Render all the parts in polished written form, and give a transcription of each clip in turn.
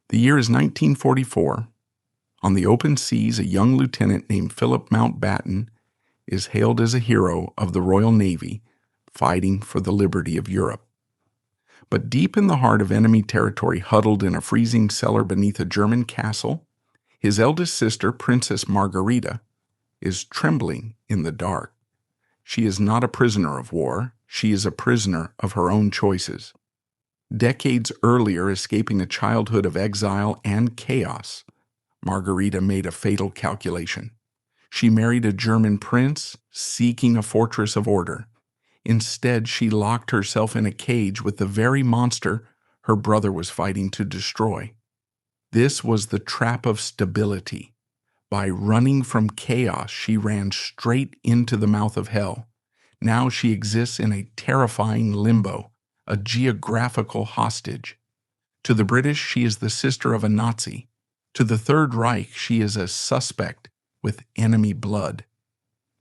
The year is 1944. On the open seas, a young lieutenant named Philip Mountbatten is hailed as a hero of the Royal Navy, fighting for the liberty of Europe. But deep in the heart of enemy territory, huddled in a freezing cellar beneath a German castle, his eldest sister, Princess Margarita, is trembling in the dark. She is not a prisoner of war. She is a prisoner of her own choices. Decades earlier, escaping a childhood of exile and chaos, Margarita made a fatal calculation. She married a German prince, seeking a fortress of order. Instead, she locked herself in a cage with the very monster her brother was fighting to destroy. This was the trap of stability. By running from chaos, she ran straight into the mouth of hell. Now she exists in a terrifying limbo, a geographical hostage. To the British, she is the sister of a Nazi. To the Third Reich, she is a suspect with enemy blood.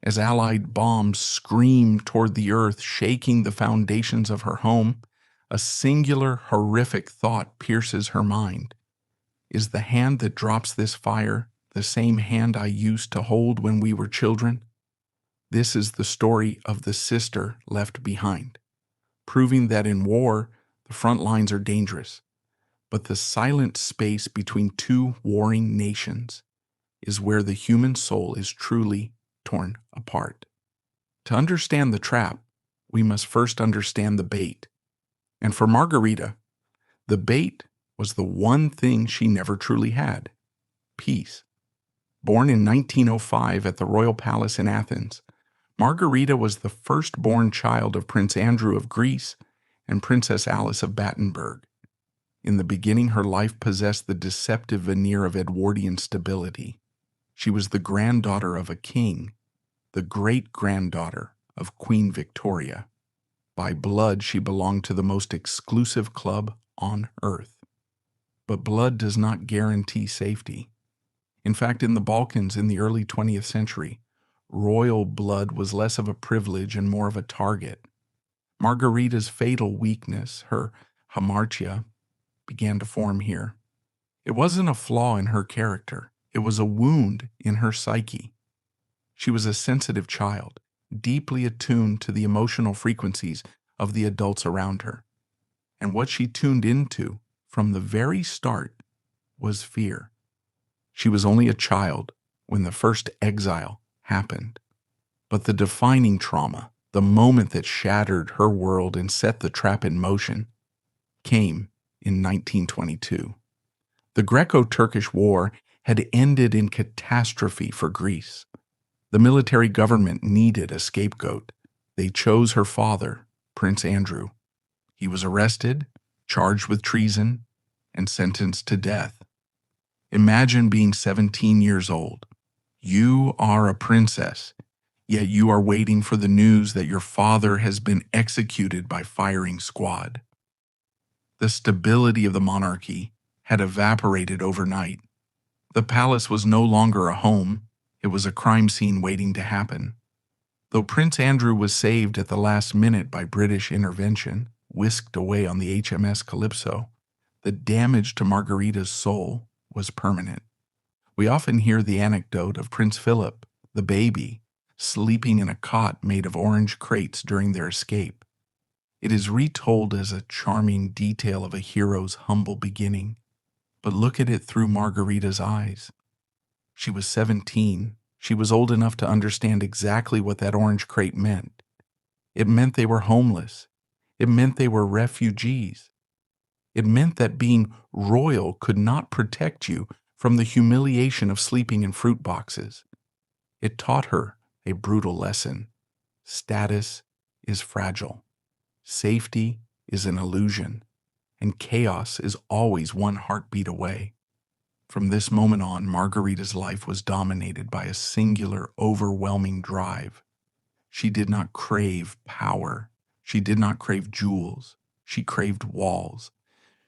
As Allied bombs scream toward the earth, shaking the foundations of her home, a singular, horrific thought pierces her mind. Is the hand that drops this fire the same hand I used to hold when we were children? This is the story of the sister left behind, proving that in war, the front lines are dangerous, but the silent space between two warring nations is where the human soul is truly torn apart. To understand the trap, we must first understand the bait. And for Margarita, the bait was the one thing she never truly had: peace. Born in 1905 at the Royal Palace in Athens, Margarita was the firstborn child of Prince Andrew of Greece and Princess Alice of Battenberg. In the beginning, her life possessed the deceptive veneer of Edwardian stability. She was the granddaughter of a king, the great-granddaughter of Queen Victoria. By blood, she belonged to the most exclusive club on earth. But blood does not guarantee safety. In fact, in the Balkans in the early 20th century, royal blood was less of a privilege and more of a target. Margarita's fatal weakness, her hamartia, began to form here. It wasn't a flaw in her character. It was a wound in her psyche. She was a sensitive child, deeply attuned to the emotional frequencies of the adults around her. And what she tuned into from the very start was fear. She was only a child when the first exile happened. But the defining trauma, the moment that shattered her world and set the trap in motion, came in 1922. The Greco-Turkish War had ended in catastrophe for Greece. The military government needed a scapegoat. They chose her father, Prince Andrew. He was arrested, charged with treason, and sentenced to death. Imagine being 17 years old. You are a princess, yet you are waiting for the news that your father has been executed by firing squad. The stability of the monarchy had evaporated overnight. The palace was no longer a home. It was a crime scene waiting to happen. Though Prince Andrew was saved at the last minute by British intervention, whisked away on the HMS Calypso, the damage to Margarita's soul was permanent. We often hear the anecdote of Prince Philip, the baby, sleeping in a cot made of orange crates during their escape. It is retold as a charming detail of a hero's humble beginning. But look at it through Margarita's eyes. She was 17. She was old enough to understand exactly what that orange crate meant. It meant they were homeless. It meant they were refugees. It meant that being royal could not protect you from the humiliation of sleeping in fruit boxes. It taught her a brutal lesson. Status is fragile. Safety is an illusion. And chaos is always one heartbeat away. From this moment on, Margarita's life was dominated by a singular, overwhelming drive. She did not crave power. She did not crave jewels. She craved walls.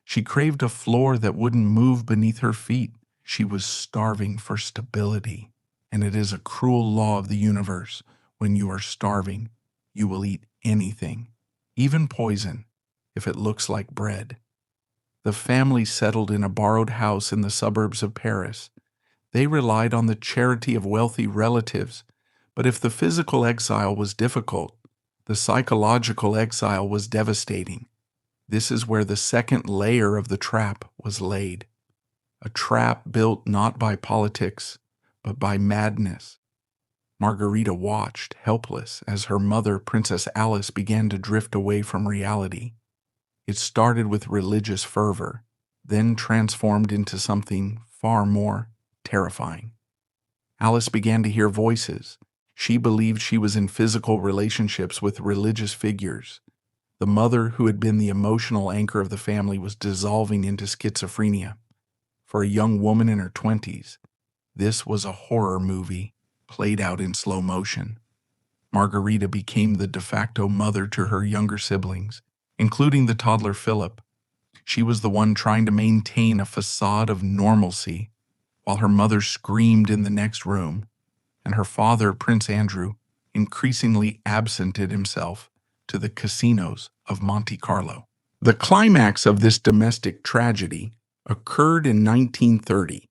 She craved a floor that wouldn't move beneath her feet. She was starving for stability. And it is a cruel law of the universe. When you are starving, you will eat anything, even poison, if it looks like bread. The family settled in a borrowed house in the suburbs of Paris. They relied on the charity of wealthy relatives, but if the physical exile was difficult, the psychological exile was devastating. This is where the second layer of the trap was laid. A trap built not by politics, but by madness. Margarita watched, helpless, as her mother, Princess Alice, began to drift away from reality. It started with religious fervor, then transformed into something far more terrifying. Alice began to hear voices. She believed she was in physical relationships with religious figures. The mother, who had been the emotional anchor of the family, was dissolving into schizophrenia. For a young woman in her 20s, this was a horror movie played out in slow motion. Margarita became the de facto mother to her younger siblings, including the toddler Philip. She was the one trying to maintain a facade of normalcy, while her mother screamed in the next room, and her father, Prince Andrew, increasingly absented himself to the casinos of Monte Carlo. The climax of this domestic tragedy occurred in 1930.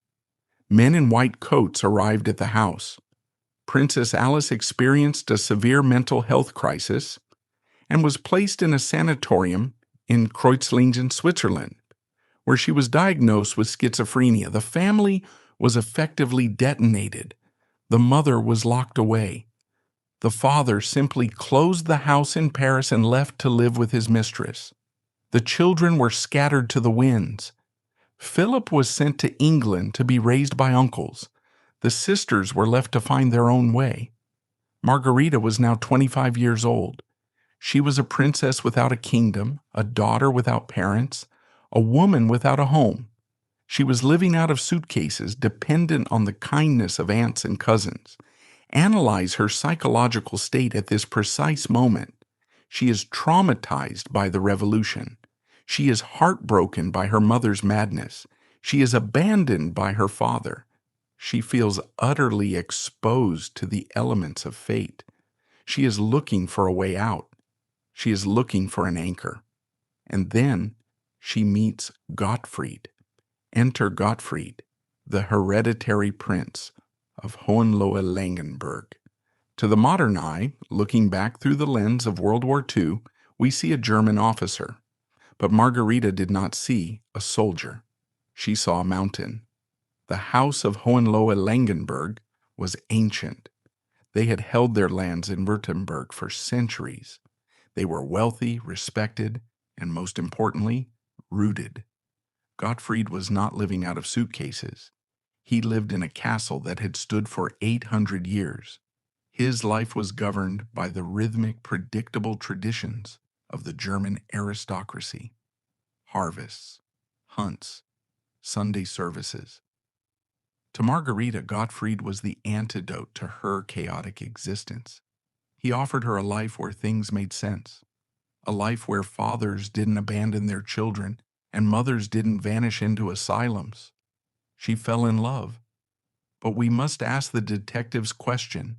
Men in white coats arrived at the house. Princess Alice experienced a severe mental health crisis and was placed in a sanatorium in Kreuzlingen, Switzerland, where she was diagnosed with schizophrenia. The family was effectively detonated. The mother was locked away. The father simply closed the house in Paris and left to live with his mistress. The children were scattered to the winds. Philip was sent to England to be raised by uncles. The sisters were left to find their own way. Margarita was now 25 years old. She was a princess without a kingdom, a daughter without parents, a woman without a home. She was living out of suitcases, dependent on the kindness of aunts and cousins. Analyze her psychological state at this precise moment. She is traumatized by the revolution. She is heartbroken by her mother's madness. She is abandoned by her father. She feels utterly exposed to the elements of fate. She is looking for a way out. She is looking for an anchor. And then she meets Gottfried. Enter Gottfried, the hereditary prince of Hohenlohe-Langenburg. To the modern eye, looking back through the lens of World War II, we see a German officer. But Margarita did not see a soldier. She saw a mountain. The house of Hohenlohe-Langenburg was ancient. They had held their lands in Württemberg for centuries. They were wealthy, respected, and most importantly, rooted. Gottfried was not living out of suitcases. He lived in a castle that had stood for 800 years. His life was governed by the rhythmic, predictable traditions of the German aristocracy. Harvests, hunts, Sunday services. To Margarita, Gottfried was the antidote to her chaotic existence. He offered her a life where things made sense, a life where fathers didn't abandon their children and mothers didn't vanish into asylums. She fell in love. But we must ask the detective's question.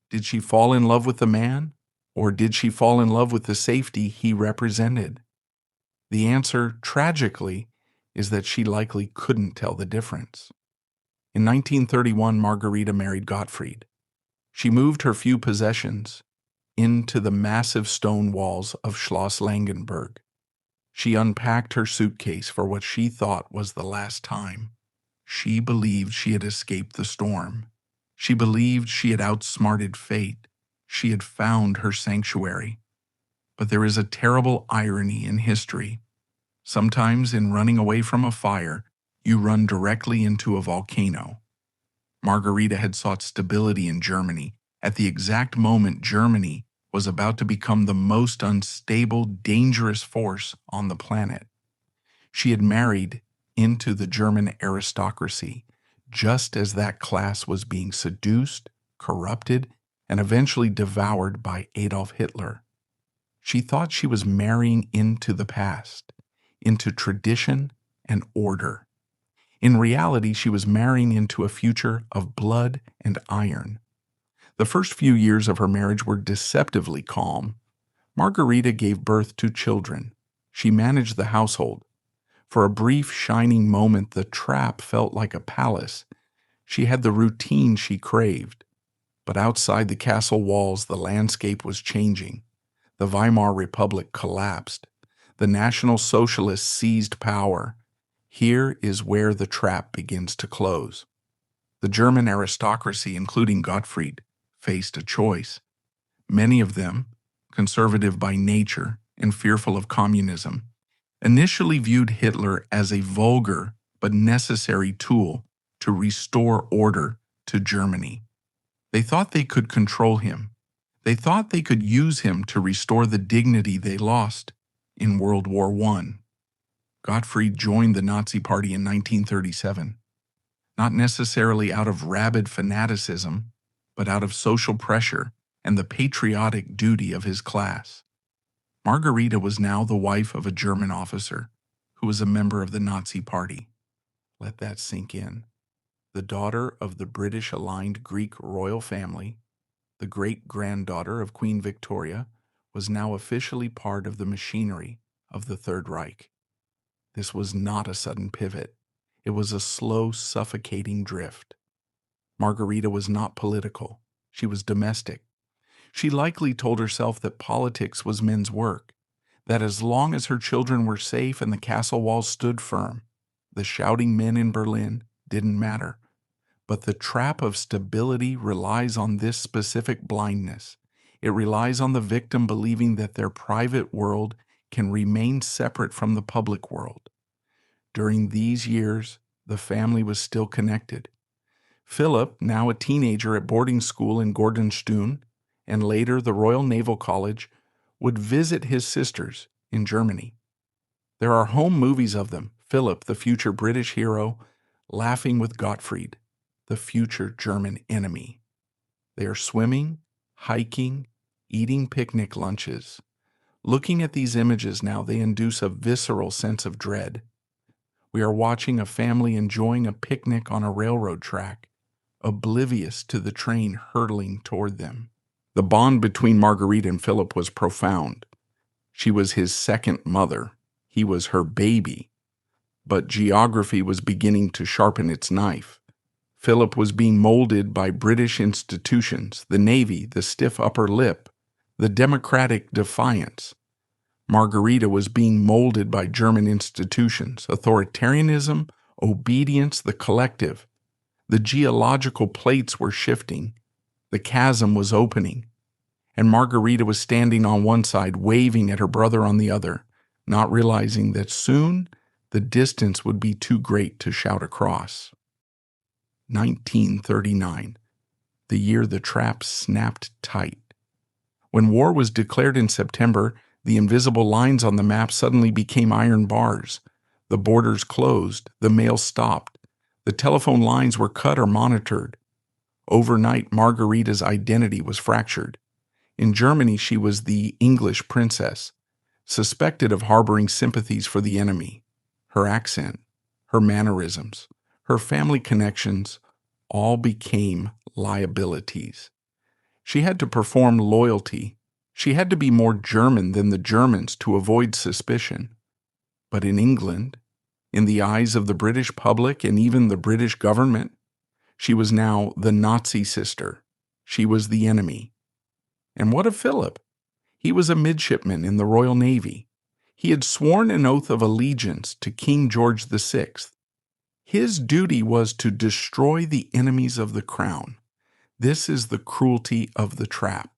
Did she fall in love with the man, or did she fall in love with the safety he represented? The answer, tragically, is that she likely couldn't tell the difference. In 1931, Margarita married Gottfried. She moved her few possessions into the massive stone walls of Schloss Langenburg. She unpacked her suitcase for what she thought was the last time. She believed she had escaped the storm. She believed she had outsmarted fate. She had found her sanctuary. But there is a terrible irony in history. Sometimes in running away from a fire, you run directly into a volcano. Margarita had sought stability in Germany at the exact moment Germany was about to become the most unstable, dangerous force on the planet. She had married into the German aristocracy just as that class was being seduced, corrupted, and eventually devoured by Adolf Hitler. She thought she was marrying into the past, into tradition and order. In reality, she was marrying into a future of blood and iron. The first few years of her marriage were deceptively calm. Margarita gave birth to children. She managed the household. For a brief, shining moment, the trap felt like a palace. She had the routine she craved. But outside the castle walls, the landscape was changing. The Weimar Republic collapsed. The National Socialists seized power. Here is where the trap begins to close. The German aristocracy, including Gottfried, faced a choice. Many of them, conservative by nature and fearful of communism, initially viewed Hitler as a vulgar but necessary tool to restore order to Germany. They thought they could control him. They thought they could use him to restore the dignity they lost in World War I. Gottfried joined the Nazi Party in 1937, not necessarily out of rabid fanaticism, but out of social pressure and the patriotic duty of his class. Margarita was now the wife of a German officer who was a member of the Nazi Party. Let that sink in. The daughter of the British-aligned Greek royal family, the great-granddaughter of Queen Victoria, was now officially part of the machinery of the Third Reich. This was not a sudden pivot. It was a slow, suffocating drift. Margarita was not political. She was domestic. She likely told herself that politics was men's work, that as long as her children were safe and the castle walls stood firm, the shouting men in Berlin didn't matter. But the trap of stability relies on this specific blindness. It relies on the victim believing that their private world can remain separate from the public world. During these years, the family was still connected. Philip, now a teenager at boarding school in Gordonstun, and later the Royal Naval College, would visit his sisters in Germany. There are home movies of them, Philip, the future British hero, laughing with Gottfried, the future German enemy. They are swimming, hiking, eating picnic lunches. Looking at these images now, they induce a visceral sense of dread. We are watching a family enjoying a picnic on a railroad track, oblivious to the train hurtling toward them. The bond between Margarita and Philip was profound. She was his second mother. He was her baby. But geography was beginning to sharpen its knife. Philip was being molded by British institutions, the Navy, the stiff upper lip, the democratic defiance. Margarita was being molded by German institutions, authoritarianism, obedience, the collective. The geological plates were shifting. The chasm was opening. And Margarita was standing on one side, waving at her brother on the other, not realizing that soon the distance would be too great to shout across. 1939, the year the trap snapped tight. When war was declared in September, the invisible lines on the map suddenly became iron bars. The borders closed, the mail stopped, the telephone lines were cut or monitored. Overnight, Margarita's identity was fractured. In Germany, she was the English princess, suspected of harboring sympathies for the enemy. Her accent, her mannerisms, her family connections all became liabilities. She had to perform loyalty. She had to be more German than the Germans to avoid suspicion. But in England, in the eyes of the British public and even the British government, she was now the Nazi sister. She was the enemy. And what of Philip? He was a midshipman in the Royal Navy. He had sworn an oath of allegiance to King George VI. His duty was to destroy the enemies of the crown. This is the cruelty of the trap.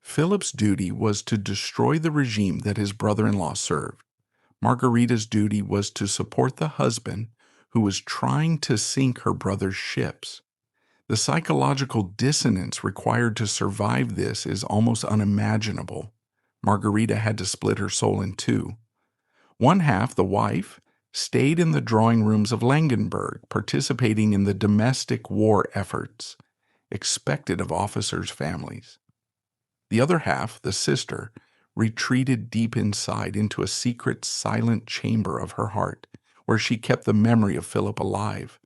Philip's duty was to destroy the regime that his brother-in-law served. Margarita's duty was to support the husband who was trying to sink her brother's ships. The psychological dissonance required to survive this is almost unimaginable. Margarita had to split her soul in two. One half, the wife, stayed in the drawing rooms of Langenberg, participating in the domestic war efforts expected of officers' families. The other half, the sister, retreated deep inside into a secret, silent chamber of her heart, where she kept the memory of Philip alive,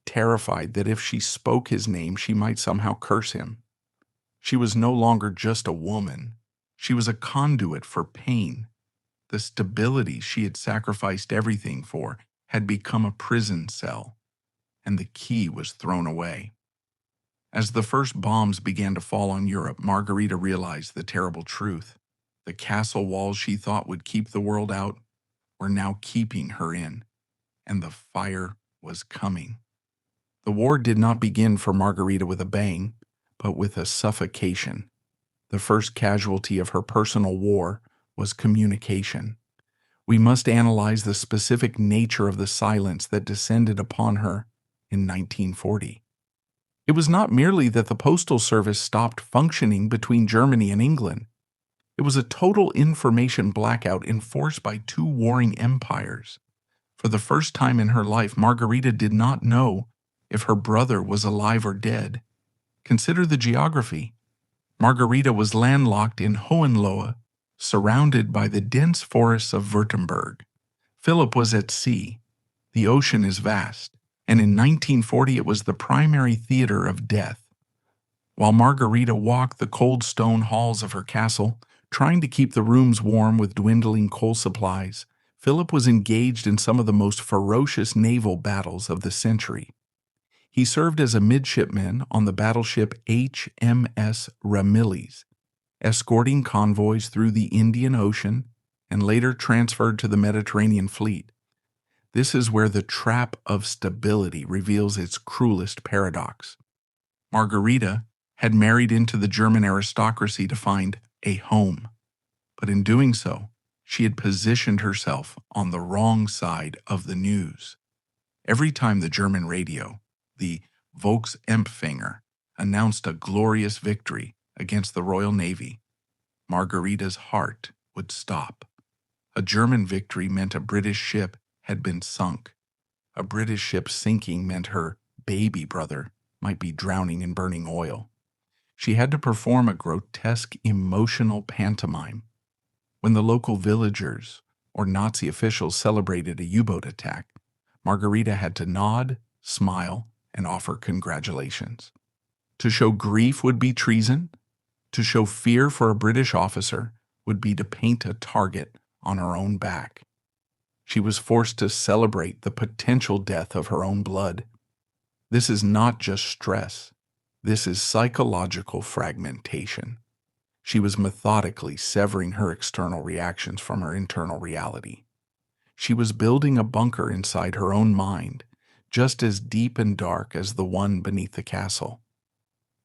terrified that if she spoke his name, she might somehow curse him. She was no longer just a woman. She was a conduit for pain. The stability she had sacrificed everything for had become a prison cell, and the key was thrown away. As the first bombs began to fall on Europe, Margarita realized the terrible truth. The castle walls she thought would keep the world out were now keeping her in, and the fire was coming. The war did not begin for Margarita with a bang, but with a suffocation. The first casualty of her personal war was communication. We must analyze the specific nature of the silence that descended upon her in 1940. It was not merely that the postal service stopped functioning between Germany and England. It was a total information blackout enforced by two warring empires. For the first time in her life, Margarita did not know if her brother was alive or dead. Consider the geography. Margarita was landlocked in Hohenlohe, surrounded by the dense forests of Württemberg. Philip was at sea. The ocean is vast, and in 1940 it was the primary theater of death. While Margarita walked the cold stone halls of her castle, trying to keep the rooms warm with dwindling coal supplies, Philip was engaged in some of the most ferocious naval battles of the century. He served as a midshipman on the battleship HMS Ramillies, escorting convoys through the Indian Ocean and later transferred to the Mediterranean fleet. This is where the trap of stability reveals its cruelest paradox. Margarita had married into the German aristocracy to find a home, but in doing so, she had positioned herself on the wrong side of the news. Every time the German radio, the Volksempfänger, announced a glorious victory against the Royal Navy, Margarita's heart would stop. A German victory meant a British ship had been sunk. A British ship sinking meant her baby brother might be drowning in burning oil. She had to perform a grotesque emotional pantomime. When the local villagers or Nazi officials celebrated a U-boat attack, Margarita had to nod, smile, and offer congratulations. To show grief would be treason. To show fear for a British officer would be to paint a target on her own back. She was forced to celebrate the potential death of her own blood. This is not just stress. This is psychological fragmentation. She was methodically severing her external reactions from her internal reality. She was building a bunker inside her own mind, just as deep and dark as the one beneath the castle.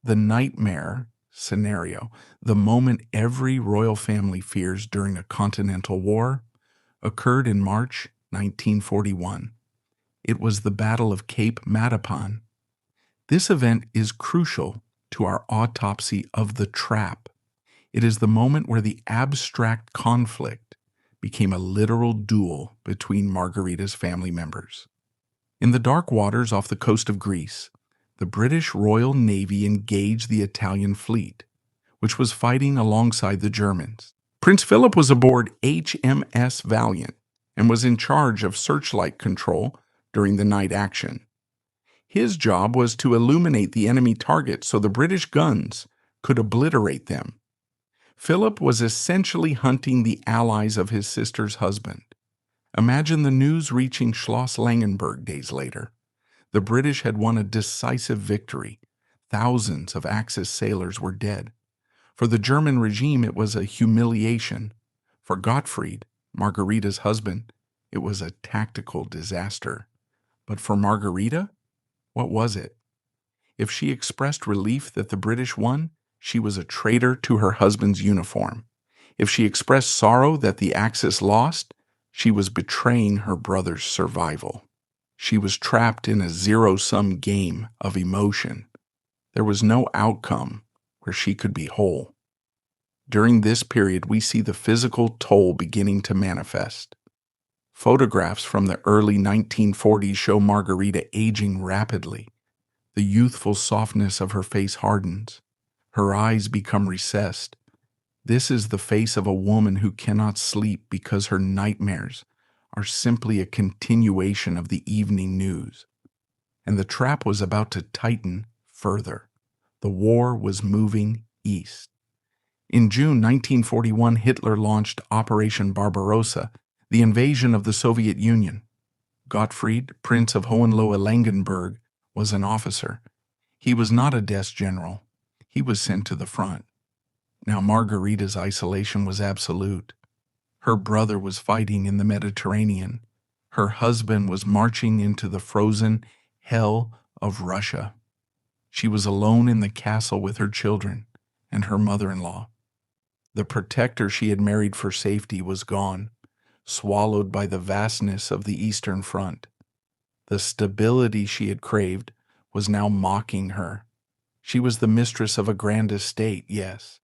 The nightmare scenario, the moment every royal family fears during a continental war, occurred in March 1941. It was the Battle of Cape Matapan. This event is crucial to our autopsy of the trap. It is the moment where the abstract conflict became a literal duel between Margarita's family members. In the dark waters off the coast of Greece, the British Royal Navy engaged the Italian fleet, which was fighting alongside the Germans. Prince Philip was aboard HMS Valiant and was in charge of searchlight control during the night action. His job was to illuminate the enemy targets so the British guns could obliterate them. Philip was essentially hunting the allies of his sister's husband. Imagine the news reaching Schloss Langenberg days later. The British had won a decisive victory. Thousands of Axis sailors were dead. For the German regime, it was a humiliation. For Gottfried, Margarita's husband, it was a tactical disaster. But for Margarita, what was it? If she expressed relief that the British won, she was a traitor to her husband's uniform. If she expressed sorrow that the Axis lost, she was betraying her brother's survival. She was trapped in a zero-sum game of emotion. There was no outcome where she could be whole. During this period, we see the physical toll beginning to manifest. Photographs from the early 1940s show Margarita aging rapidly. The youthful softness of her face hardens. Her eyes become recessed. This is the face of a woman who cannot sleep because her nightmares are simply a continuation of the evening news. And the trap was about to tighten further. The war was moving east. In June 1941, Hitler launched Operation Barbarossa, the invasion of the Soviet Union. Gottfried, Prince of Hohenlohe-Langenburg, was an officer. He was not a desk general. He was sent to the front. Now Margarita's isolation was absolute. Her brother was fighting in the Mediterranean. Her husband was marching into the frozen hell of Russia. She was alone in the castle with her children and her mother-in-law. The protector she had married for safety was gone, swallowed by the vastness of the Eastern Front. The stability she had craved was now mocking her. She was the mistress of a grand estate, yes,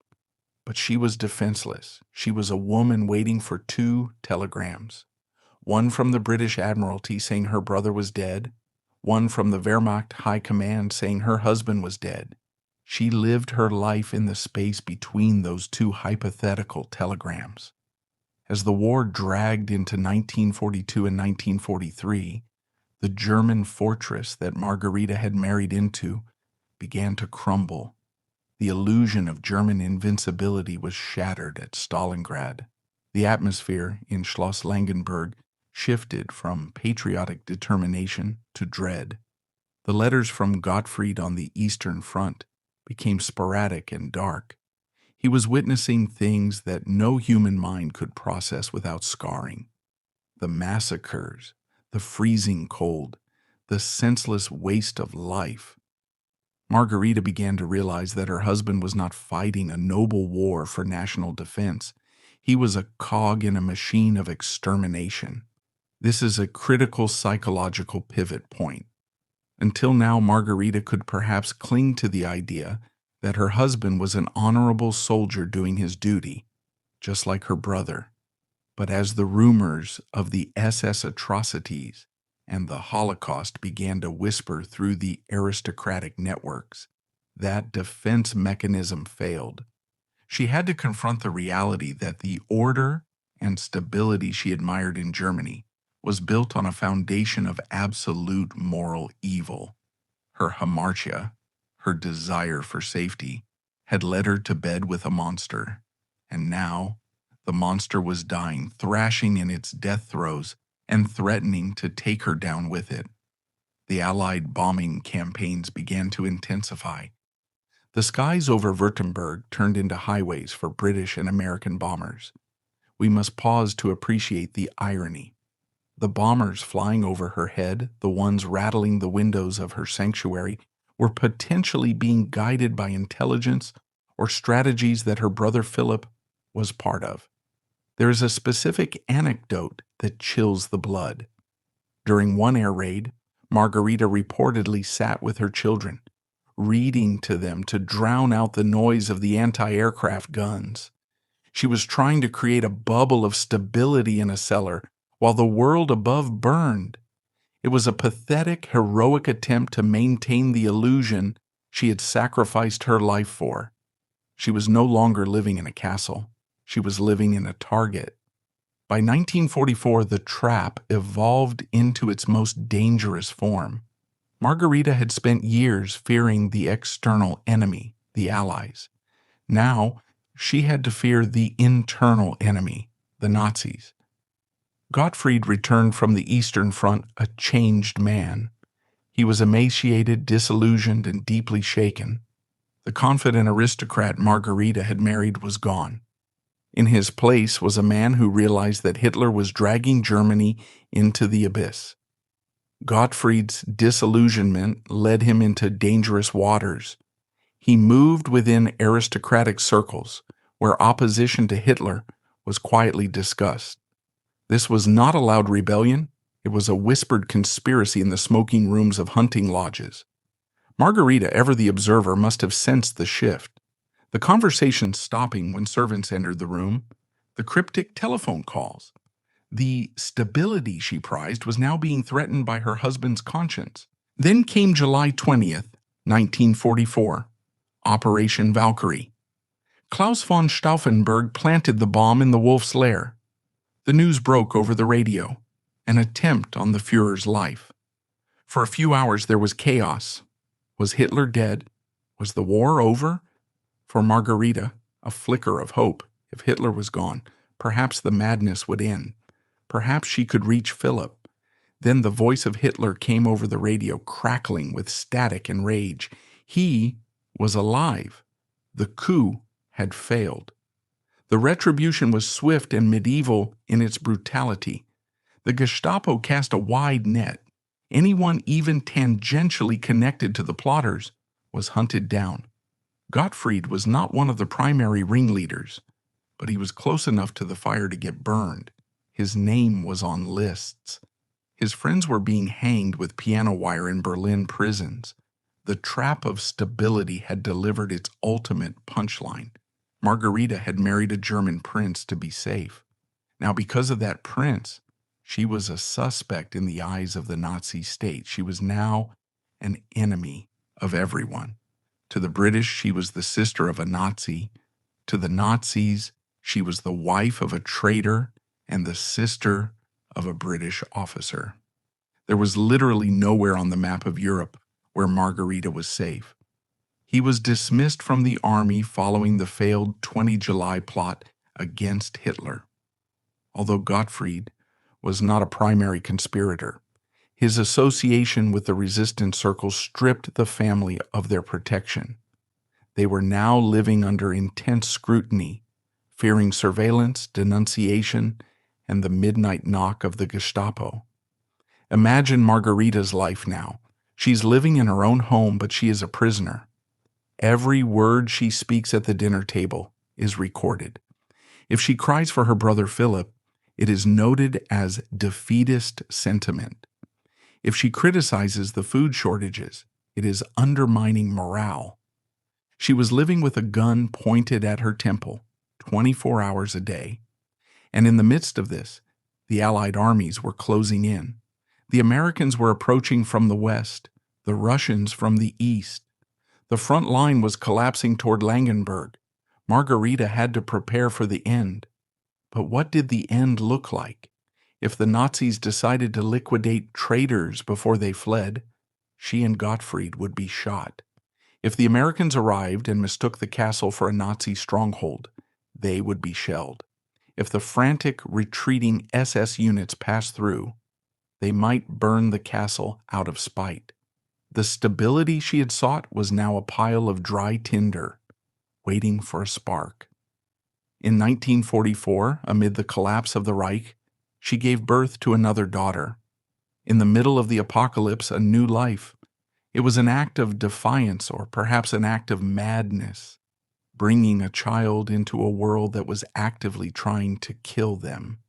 but she was defenseless. She was a woman waiting for 2 telegrams. One from the British Admiralty saying her brother was dead, one from the Wehrmacht High Command saying her husband was dead. She lived her life in the space between those 2 hypothetical telegrams. As the war dragged into 1942 and 1943, the German fortress that Margarita had married into began to crumble. The illusion of German invincibility was shattered at Stalingrad. The atmosphere in Schloss Langenburg shifted from patriotic determination to dread. The letters from Gottfried on the Eastern Front became sporadic and dark. He was witnessing things that no human mind could process without scarring. The massacres, the freezing cold, the senseless waste of life. Margarita began to realize that her husband was not fighting a noble war for national defense. He was a cog in a machine of extermination. This is a critical psychological pivot point. Until now, Margarita could perhaps cling to the idea that her husband was an honorable soldier doing his duty, just like her brother. But as the rumors of the SS atrocities and the Holocaust began to whisper through the aristocratic networks, that defense mechanism failed. She had to confront the reality that the order and stability she admired in Germany was built on a foundation of absolute moral evil. Her hamartia, her desire for safety, had led her to bed with a monster, and now the monster was dying, thrashing in its death throes and threatening to take her down with it. The Allied bombing campaigns began to intensify. The skies over Württemberg turned into highways for British and American bombers. We must pause to appreciate the irony. The bombers flying over her head, the ones rattling the windows of her sanctuary, were potentially being guided by intelligence or strategies that her brother Philip was part of. There is a specific anecdote that chills the blood. During one air raid, Margarita reportedly sat with her children, reading to them to drown out the noise of the anti-aircraft guns. She was trying to create a bubble of stability in a cellar while the world above burned. It was a pathetic, heroic attempt to maintain the illusion she had sacrificed her life for. She was no longer living in a castle. She was living in a target. By 1944, the trap evolved into its most dangerous form. Margarita had spent years fearing the external enemy, the Allies. Now, she had to fear the internal enemy, the Nazis. Gottfried returned from the Eastern Front a changed man. He was emaciated, disillusioned, and deeply shaken. The confident aristocrat Margarita had married was gone. In his place was a man who realized that Hitler was dragging Germany into the abyss. Gottfried's disillusionment led him into dangerous waters. He moved within aristocratic circles, where opposition to Hitler was quietly discussed. This was not a loud rebellion, it was a whispered conspiracy in the smoking rooms of hunting lodges. Margarita, ever the observer, must have sensed the shift. The conversation stopping when servants entered the room, the cryptic telephone calls. The stability she prized was now being threatened by her husband's conscience. Then came July 20th, 1944, Operation Valkyrie. Klaus von Stauffenberg planted the bomb in the Wolf's Lair. The news broke over the radio, an attempt on the Führer's life. For a few hours there was chaos. Was Hitler dead? Was the war over? For Margarita, A flicker of hope. If Hitler was gone, perhaps the madness would end. Perhaps she could reach Philip. Then the voice of Hitler came over the radio, crackling with static and rage. He was alive. The coup had failed. The retribution was swift and medieval in its brutality. The Gestapo cast a wide net. Anyone even tangentially connected to the plotters was hunted down. Gottfried was not one of the primary ringleaders, but he was close enough to the fire to get burned. His name was on lists. His friends were being hanged with piano wire in Berlin prisons. The trap of stability had delivered its ultimate punchline. Margarita had married a German prince to be safe. Now, because of that prince, she was a suspect in the eyes of the Nazi state. She was now an enemy of everyone. To the British, she was the sister of a Nazi. To the Nazis, she was the wife of a traitor and the sister of a British officer. There was literally nowhere on the map of Europe where Margarita was safe. He was dismissed from the army following the failed 20 July plot against Hitler. Although Gottfried was not a primary conspirator, his association with the resistance circle stripped the family of their protection. They were now living under intense scrutiny, fearing surveillance, denunciation, and the midnight knock of the Gestapo. Imagine Margarita's life now. She's living in her own home, but she is a prisoner. Every word she speaks at the dinner table is recorded. If she cries for her brother Philip, it is noted as defeatist sentiment. If she criticizes the food shortages, it is undermining morale. She was living with a gun pointed at her temple 24 hours a day. And in the midst of this, the Allied armies were closing in. The Americans were approaching from the west, the Russians from the east. The front line was collapsing toward Langenberg. Margarita had to prepare for the end. But what did the end look like? If the Nazis decided to liquidate traitors before they fled, she and Gottfried would be shot. If the Americans arrived and mistook the castle for a Nazi stronghold, they would be shelled. If the frantic, retreating SS units passed through, they might burn the castle out of spite. The stability she had sought was now a pile of dry tinder, waiting for a spark. In 1944, amid the collapse of the Reich, she gave birth to another daughter. In the middle of the apocalypse, a new life. It was an act of defiance, or perhaps an act of madness, bringing a child into a world that was actively trying to kill them.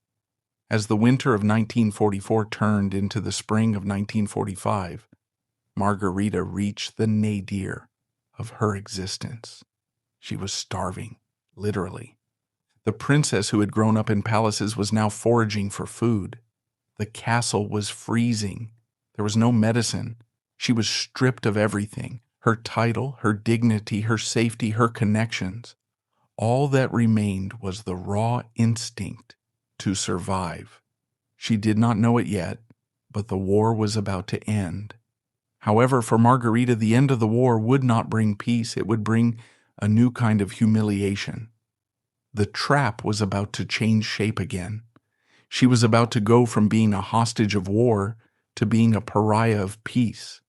As the winter of 1944 turned into the spring of 1945, Margarita reached the nadir of her existence. She was starving, literally. The princess who had grown up in palaces was now foraging for food. The castle was freezing. There was no medicine. She was stripped of everything: her title, her dignity, her safety, her connections. All that remained was the raw instinct to survive. She did not know it yet, but the war was about to end. However, for Margarita, the end of the war would not bring peace. It would bring a new kind of humiliation. The trap was about to change shape again. She was about to go from being a hostage of war to being a pariah of peace.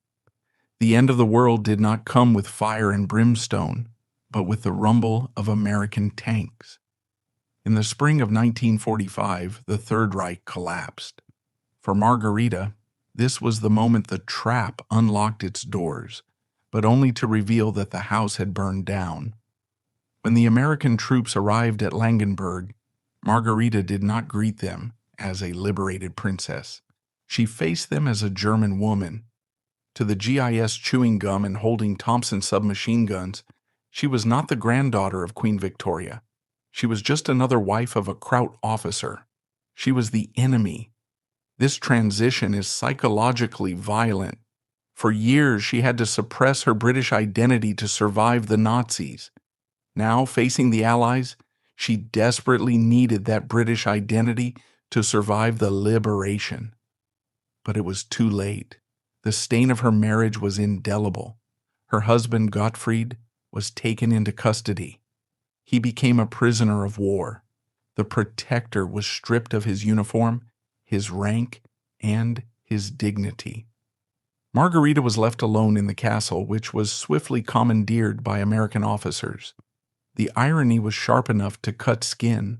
The end of the world did not come with fire and brimstone, but with the rumble of American tanks. In the spring of 1945, the Third Reich collapsed. For Margarita, this was the moment the trap unlocked its doors, but only to reveal that the house had burned down. When the American troops arrived at Langenberg, Margarita did not greet them as a liberated princess. She faced them as a German woman. To the GIS chewing gum and holding Thompson submachine guns, she was not the granddaughter of Queen Victoria. She was just another wife of a Kraut officer. She was the enemy. This transition is psychologically violent. For years, she had to suppress her British identity to survive the Nazis. Now, facing the Allies, she desperately needed that British identity to survive the liberation. But it was too late. The stain of her marriage was indelible. Her husband, Gottfried, was taken into custody. He became a prisoner of war. The protector was stripped of his uniform, his rank, and his dignity. Margarita was left alone in the castle, which was swiftly commandeered by American officers. The irony was sharp enough to cut skin.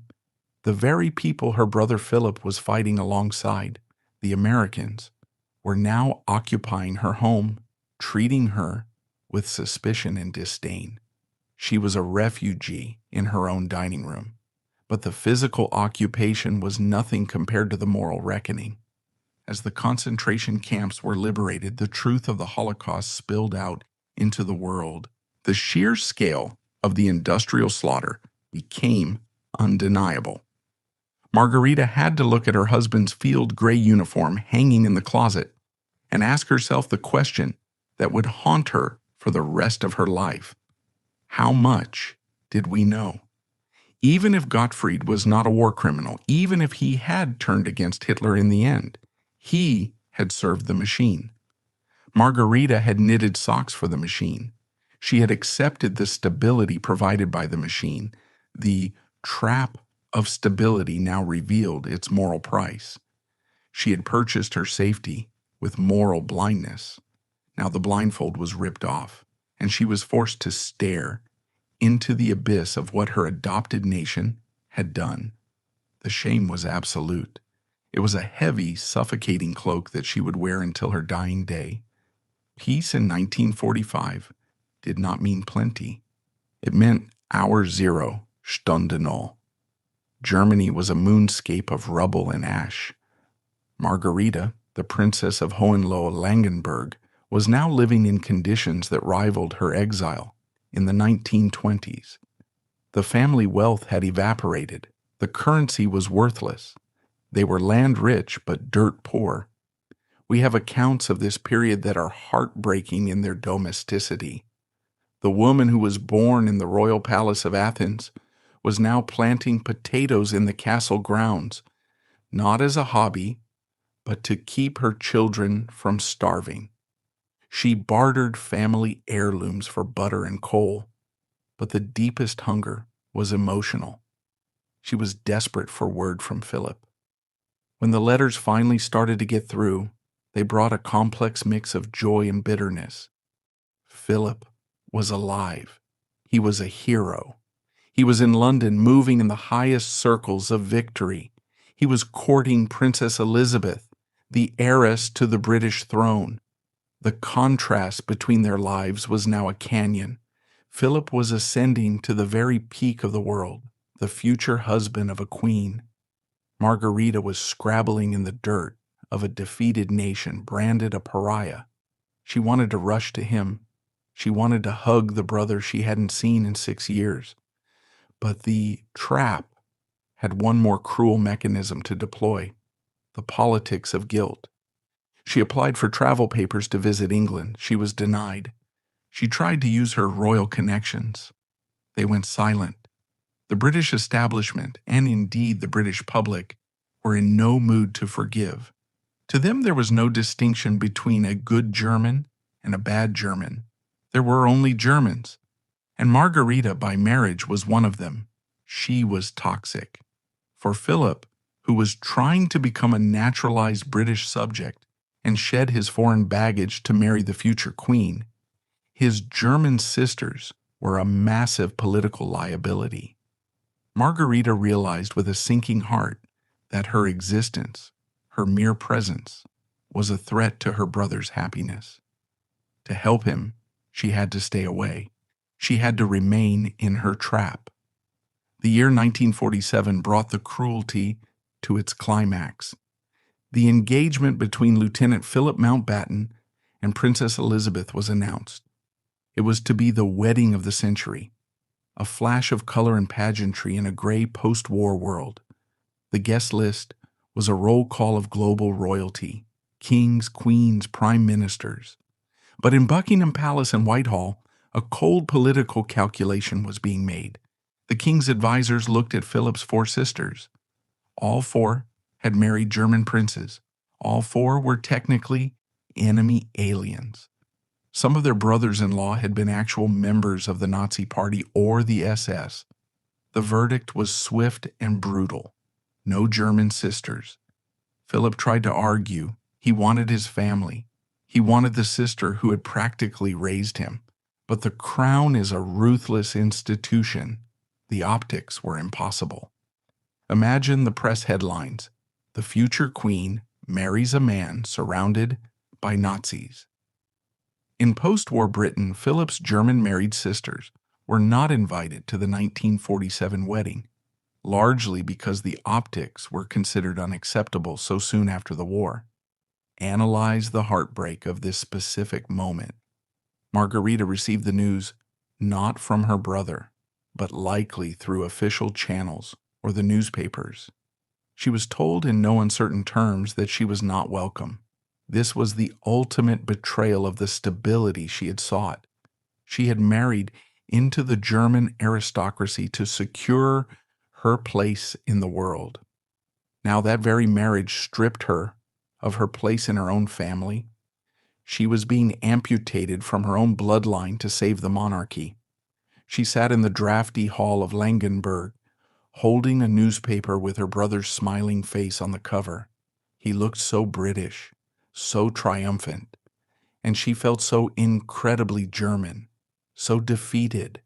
The very people her brother Philip was fighting alongside, the Americans, were now occupying her home, treating her with suspicion and disdain. She was a refugee in her own dining room, but the physical occupation was nothing compared to the moral reckoning. As the concentration camps were liberated, the truth of the Holocaust spilled out into the world. The sheer scale of the industrial slaughter became undeniable. Margarita had to look at her husband's field gray uniform hanging in the closet and ask herself the question that would haunt her for the rest of her life. How much did we know? Even if Gottfried was not a war criminal, even if he had turned against Hitler in the end, he had served the machine. Margarita had knitted socks for the machine. She had accepted the stability provided by the machine. The trap of stability now revealed its moral price. She had purchased her safety with moral blindness. Now the blindfold was ripped off, and she was forced to stare into the abyss of what her adopted nation had done. The shame was absolute. It was a heavy, suffocating cloak that she would wear until her dying day. Peace in 1945 did not mean plenty. It meant hour zero, Stunde Null. Germany was a moonscape of rubble and ash. Margarita, the Princess of Hohenlohe-Langenburg, was now living in conditions that rivaled her exile in the 1920s. The family wealth had evaporated. The currency was worthless. They were land-rich but dirt-poor. We have accounts of this period that are heartbreaking in their domesticity. The woman who was born in the royal palace of Athens was now planting potatoes in the castle grounds, not as a hobby, but to keep her children from starving. She bartered family heirlooms for butter and coal, but the deepest hunger was emotional. She was desperate for word from Philip. When the letters finally started to get through, they brought a complex mix of joy and bitterness. Philip was alive. He was a hero. He was in London, moving in the highest circles of victory. He was courting Princess Elizabeth, the heiress to the British throne. The contrast between their lives was now a canyon. Philip was ascending to the very peak of the world, the future husband of a queen. Margarita was scrabbling in the dirt of a defeated nation, branded a pariah. She wanted to rush to him. She wanted to hug the brother she hadn't seen in 6 years. But the trap had one more cruel mechanism to deploy: the politics of guilt. She applied for travel papers to visit England. She was denied. She tried to use her royal connections. They went silent. The British establishment, and indeed the British public, were in no mood to forgive. To them there was no distinction between a good German and a bad German. There were only Germans, and Margarita by marriage was one of them. She was toxic. For Philip, who was trying to become a naturalized British subject and shed his foreign baggage to marry the future queen, his German sisters were a massive political liability. Margarita realized with a sinking heart that her existence, her mere presence, was a threat to her brother's happiness. To help him, she had to stay away. She had to remain in her trap. The year 1947 brought the cruelty to its climax. The engagement between Lieutenant Philip Mountbatten and Princess Elizabeth was announced. It was to be the wedding of the century, a flash of color and pageantry in a gray post-war world. The guest list was a roll call of global royalty: kings, queens, prime ministers. But in Buckingham Palace and Whitehall, a cold political calculation was being made. The king's advisors looked at Philip's 4 sisters. All 4 had married German princes. All 4 were technically enemy aliens. Some of their brothers-in-law had been actual members of the Nazi Party or the SS. The verdict was swift and brutal. No German sisters. Philip tried to argue. He wanted his family. He wanted the sister who had practically raised him. But the crown is a ruthless institution. The optics were impossible. Imagine the press headlines. The future queen marries a man surrounded by Nazis. In post-war Britain, Philip's German married sisters were not invited to the 1947 wedding, largely because the optics were considered unacceptable so soon after the war. Analyze the heartbreak of this specific moment. Margarita received the news not from her brother, but likely through official channels or the newspapers. She was told in no uncertain terms that she was not welcome. This was the ultimate betrayal of the stability she had sought. She had married into the German aristocracy to secure her place in the world. Now that very marriage stripped her of her place in her own family. She was being amputated from her own bloodline to save the monarchy. She sat in the drafty hall of Langenberg, holding a newspaper with her brother's smiling face on the cover. He looked so British, so triumphant, and she felt so incredibly German, so defeated.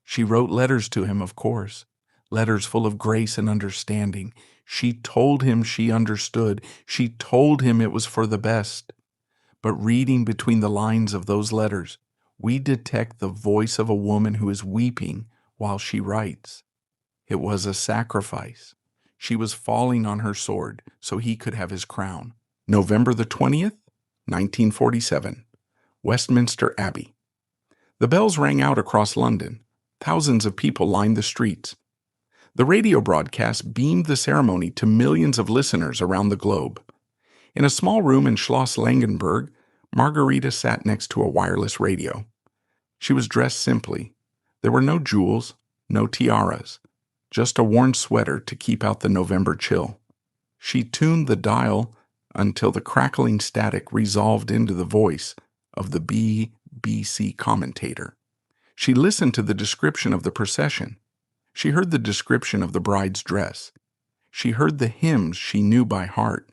She wrote letters to him, of course, letters full of grace and understanding. She told him she understood. She told him it was for the best. But reading between the lines of those letters, we detect the voice of a woman who is weeping while she writes. It was a sacrifice. She was falling on her sword so he could have his crown. November the 20th, 1947, Westminster Abbey. The bells rang out across London. Thousands of people lined the streets. The radio broadcast beamed the ceremony to millions of listeners around the globe. In a small room in Schloss Langenberg, Margarita sat next to a wireless radio. She was dressed simply. There were no jewels, no tiaras, just a worn sweater to keep out the November chill. She tuned the dial until the crackling static resolved into the voice of the BBC commentator. She listened to the description of the procession. She heard the description of the bride's dress. She heard the hymns she knew by heart.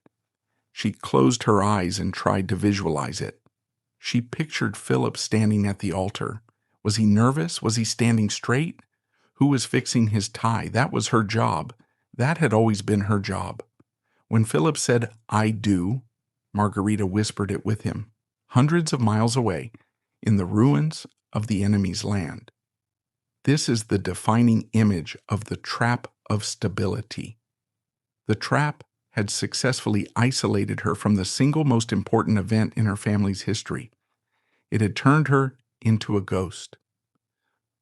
She closed her eyes and tried to visualize it. She pictured Philip standing at the altar. Was he nervous? Was he standing straight? Who was fixing his tie? That was her job. That had always been her job. When Philip said, "I do," Margarita whispered it with him, hundreds of miles away, in the ruins of the enemy's land. This is the defining image of the trap of stability. The trap had successfully isolated her from the single most important event in her family's history. It had turned her into a ghost.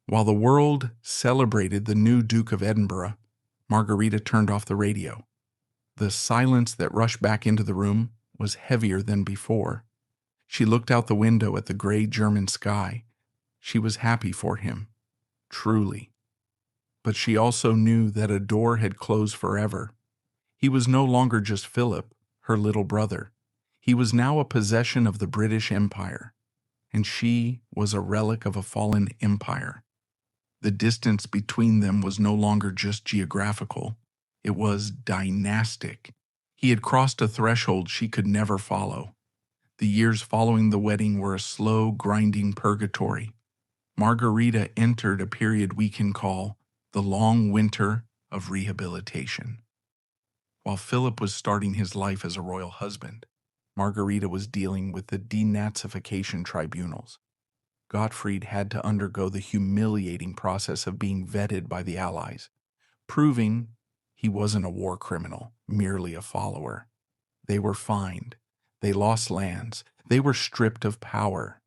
While the world celebrated the new Duke of Edinburgh, Margarita turned off the radio. The silence that rushed back into the room was heavier than before. She looked out the window at the gray German sky. She was happy for him, truly. But she also knew that a door had closed forever. He was no longer just Philip, her little brother. He was now a possession of the British Empire, and she was a relic of a fallen empire. The distance between them was no longer just geographical. It was dynastic. He had crossed a threshold she could never follow. The years following the wedding were a slow, grinding purgatory. Margarita entered a period we can call the long winter of rehabilitation. While Philip was starting his life as a royal husband, Margarita was dealing with the denazification tribunals. Gottfried had to undergo the humiliating process of being vetted by the Allies, proving he wasn't a war criminal, merely a follower. They were fined. They lost lands. They were stripped of power.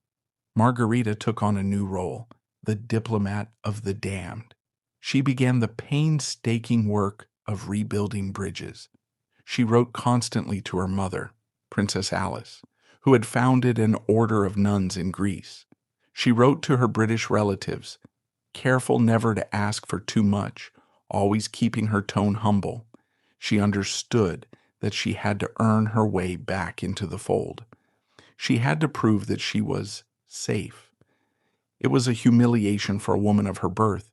Margarita took on a new role, the diplomat of the damned. She began the painstaking work of rebuilding bridges. She wrote constantly to her mother, Princess Alice, who had founded an order of nuns in Greece. She wrote to her British relatives, careful never to ask for too much, always keeping her tone humble. She understood that she had to earn her way back into the fold. She had to prove that she was safe. It was a humiliation for a woman of her birth.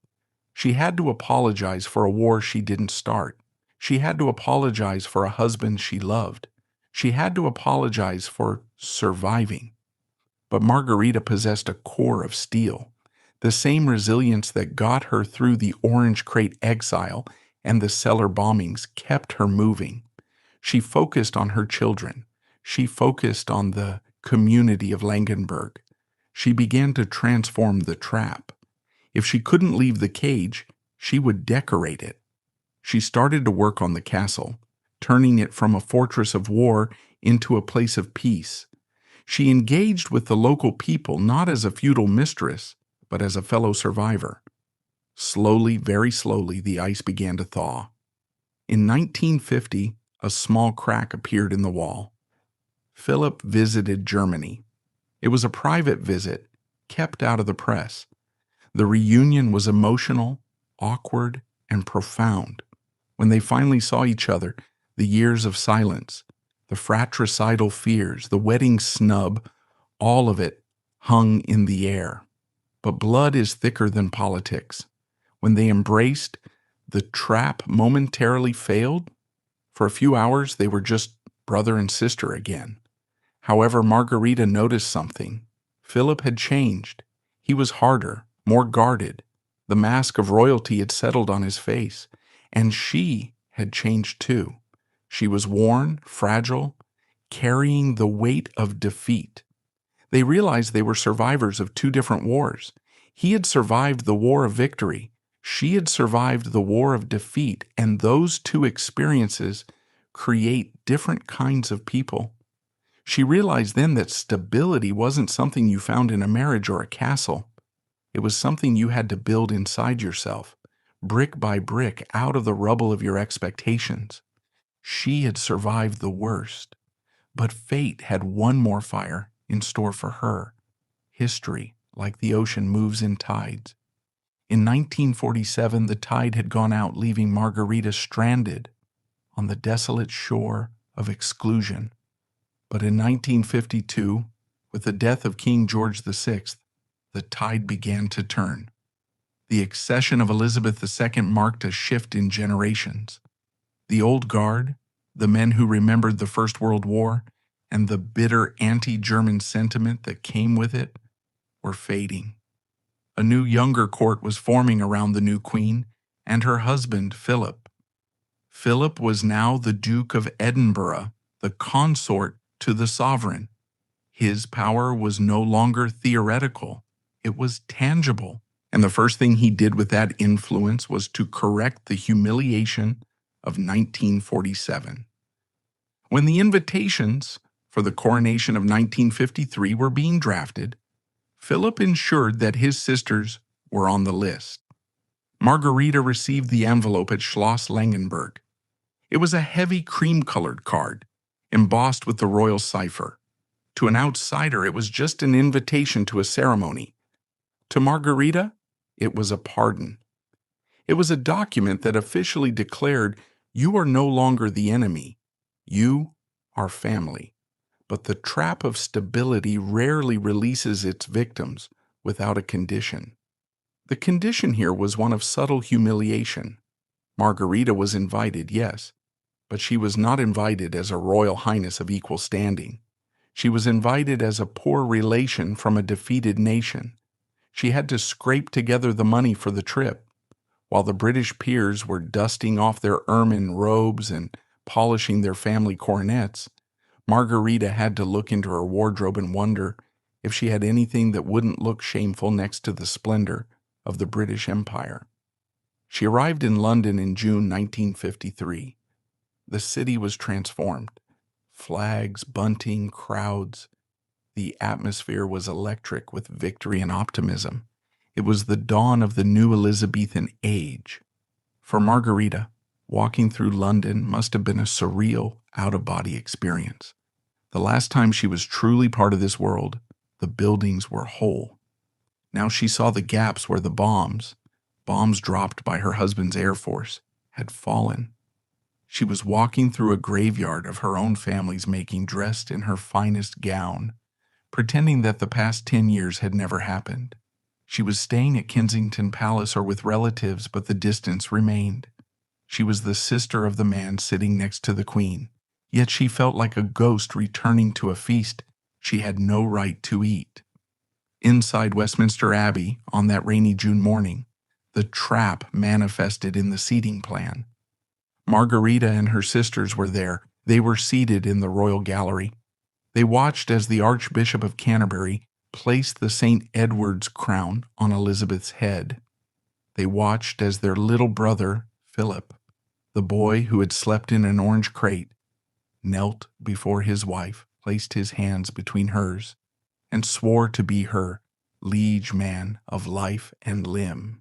She had to apologize for a war she didn't start. She had to apologize for a husband she loved. She had to apologize for surviving. But Margarita possessed a core of steel, the same resilience that got her through the Orange Crate exile and the cellar bombings kept her moving. She focused on her children. She focused on the community of Langenberg. She began to transform the trap. If she couldn't leave the cage, she would decorate it. She started to work on the castle, turning it from a fortress of war into a place of peace. She engaged with the local people not as a feudal mistress, but as a fellow survivor. Slowly, very slowly, the ice began to thaw. In 1950, a small crack appeared in the wall. Philip visited Germany. It was a private visit, kept out of the press. The reunion was emotional, awkward, and profound. When they finally saw each other, the years of silence, the fratricidal fears, the wedding snub, all of it hung in the air. But blood is thicker than politics. When they embraced, the trap momentarily failed. For a few hours, they were just brother and sister again. However, Margarita noticed something. Philip had changed. He was harder, more guarded. The mask of royalty had settled on his face, and she had changed too. She was worn, fragile, carrying the weight of defeat. They realized they were survivors of two different wars. He had survived the war of victory. She had survived the war of defeat, and those two experiences create different kinds of people. She realized then that stability wasn't something you found in a marriage or a castle. It was something you had to build inside yourself, brick by brick, out of the rubble of your expectations. She had survived the worst, but fate had one more fire in store for her. History, like the ocean, moves in tides. In 1947, the tide had gone out, leaving Margarita stranded on the desolate shore of exclusion. But in 1952, with the death of King George VI, the tide began to turn. The accession of Elizabeth II marked a shift in generations. The old guard, the men who remembered the First World War, and the bitter anti-German sentiment that came with it, were fading. A new younger court was forming around the new queen and her husband, Philip. Philip was now the Duke of Edinburgh, the consort to the sovereign. His power was no longer theoretical. It was tangible. And the first thing he did with that influence was to correct the humiliation of 1947. When the invitations for the coronation of 1953 were being drafted, Philip ensured that his sisters were on the list. Margarita received the envelope at Schloss Langenberg. It was a heavy cream-colored card, embossed with the royal cipher. To an outsider, it was just an invitation to a ceremony. To Margarita, it was a pardon. It was a document that officially declared, you are no longer the enemy. You are family. But the trap of stability rarely releases its victims without a condition. The condition here was one of subtle humiliation. Margarita was invited, yes, but she was not invited as a royal highness of equal standing. She was invited as a poor relation from a defeated nation. She had to scrape together the money for the trip. While the British peers were dusting off their ermine robes and polishing their family coronets, Margarita had to look into her wardrobe and wonder if she had anything that wouldn't look shameful next to the splendor of the British Empire. She arrived in London in June 1953. The city was transformed. Flags, bunting, crowds. The atmosphere was electric with victory and optimism. It was the dawn of the new Elizabethan age. For Margarita, walking through London must have been a surreal, out-of-body experience. The last time she was truly part of this world, the buildings were whole. Now she saw the gaps where the bombs dropped by her husband's Air Force, had fallen. She was walking through a graveyard of her own family's making, dressed in her finest gown, pretending that the past 10 years had never happened. She was staying at Kensington Palace or with relatives, but the distance remained. She was the sister of the man sitting next to the Queen, yet she felt like a ghost returning to a feast she had no right to eat. Inside Westminster Abbey, on that rainy June morning, the trap manifested in the seating plan. Margarita and her sisters were there. They were seated in the royal gallery. They watched as the Archbishop of Canterbury placed the St. Edward's crown on Elizabeth's head. They watched as their little brother, Philip, the boy who had slept in an orange crate, knelt before his wife, placed his hands between hers, and swore to be her liege man of life and limb.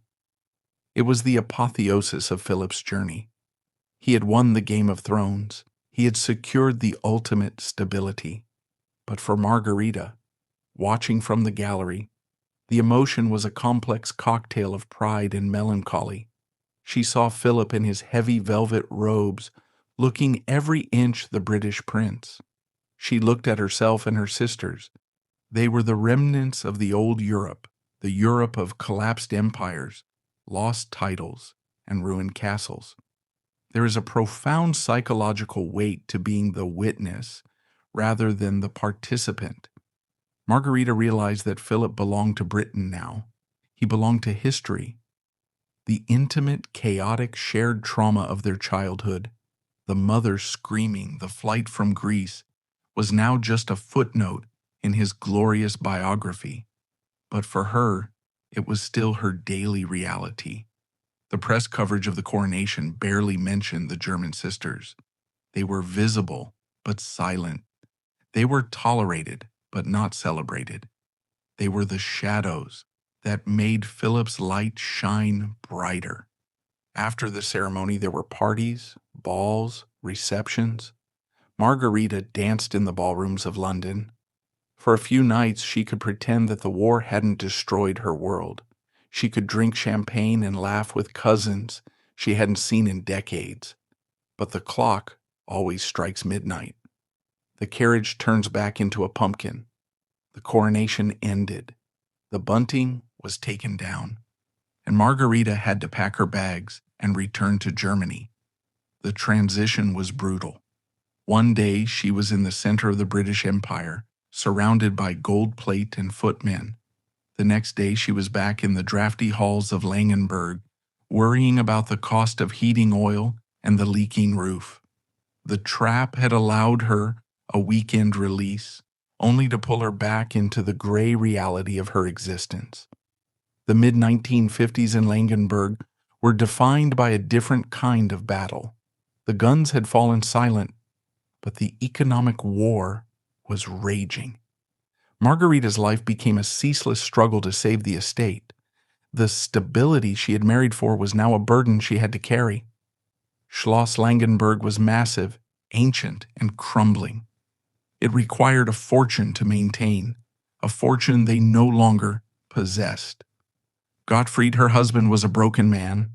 It was the apotheosis of Philip's journey. He had won the Game of Thrones. He had secured the ultimate stability. But for Margarita, watching from the gallery, the emotion was a complex cocktail of pride and melancholy. She saw Philip in his heavy velvet robes, looking every inch the British prince. She looked at herself and her sisters. They were the remnants of the old Europe, the Europe of collapsed empires, lost titles, and ruined castles. There is a profound psychological weight to being the witness rather than the participant. Margarita realized that Philip belonged to Britain now. He belonged to history. The intimate, chaotic, shared trauma of their childhood, the mother screaming, the flight from Greece, was now just a footnote in his glorious biography. But for her, it was still her daily reality. The press coverage of the coronation barely mentioned the German sisters. They were visible, but silent. They were tolerated, but not celebrated. They were the shadows that made Philip's light shine brighter. After the ceremony, there were parties, balls, receptions. Margarita danced in the ballrooms of London. For a few nights, she could pretend that the war hadn't destroyed her world. She could drink champagne and laugh with cousins she hadn't seen in decades. But the clock always strikes midnight. The carriage turns back into a pumpkin. The coronation ended. The bunting was taken down, and Margarita had to pack her bags and return to Germany. The transition was brutal. One day she was in the center of the British Empire, surrounded by gold plate and footmen. The next day she was back in the drafty halls of Langenberg, worrying about the cost of heating oil and the leaking roof. The trap had allowed her a weekend release, only to pull her back into the gray reality of her existence. The mid-1950s in Langenberg were defined by a different kind of battle. The guns had fallen silent, but the economic war was raging. Margarita's life became a ceaseless struggle to save the estate. The stability she had married for was now a burden she had to carry. Schloss Langenberg was massive, ancient, and crumbling. It required a fortune to maintain, a fortune they no longer possessed. Gottfried, her husband, was a broken man.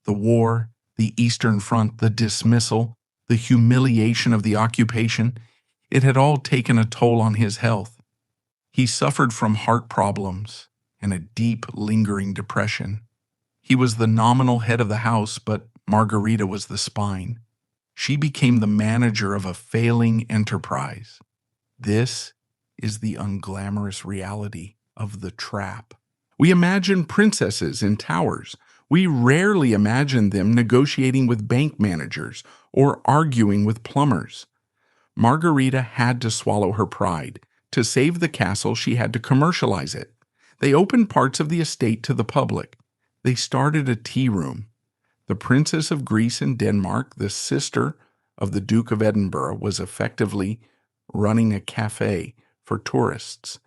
The war, the Eastern Front, the dismissal, the humiliation of the occupation, it had all taken a toll on his health. He suffered from heart problems and a deep, lingering depression. He was the nominal head of the house, but Margarita was the spine. She became the manager of a failing enterprise. This is the unglamorous reality of the trap. We imagine princesses in towers. We rarely imagine them negotiating with bank managers or arguing with plumbers. Margarita had to swallow her pride. To save the castle, she had to commercialize it. They opened parts of the estate to the public. They started a tea room. The Princess of Greece and Denmark, the sister of the Duke of Edinburgh, was effectively running a cafe for tourists.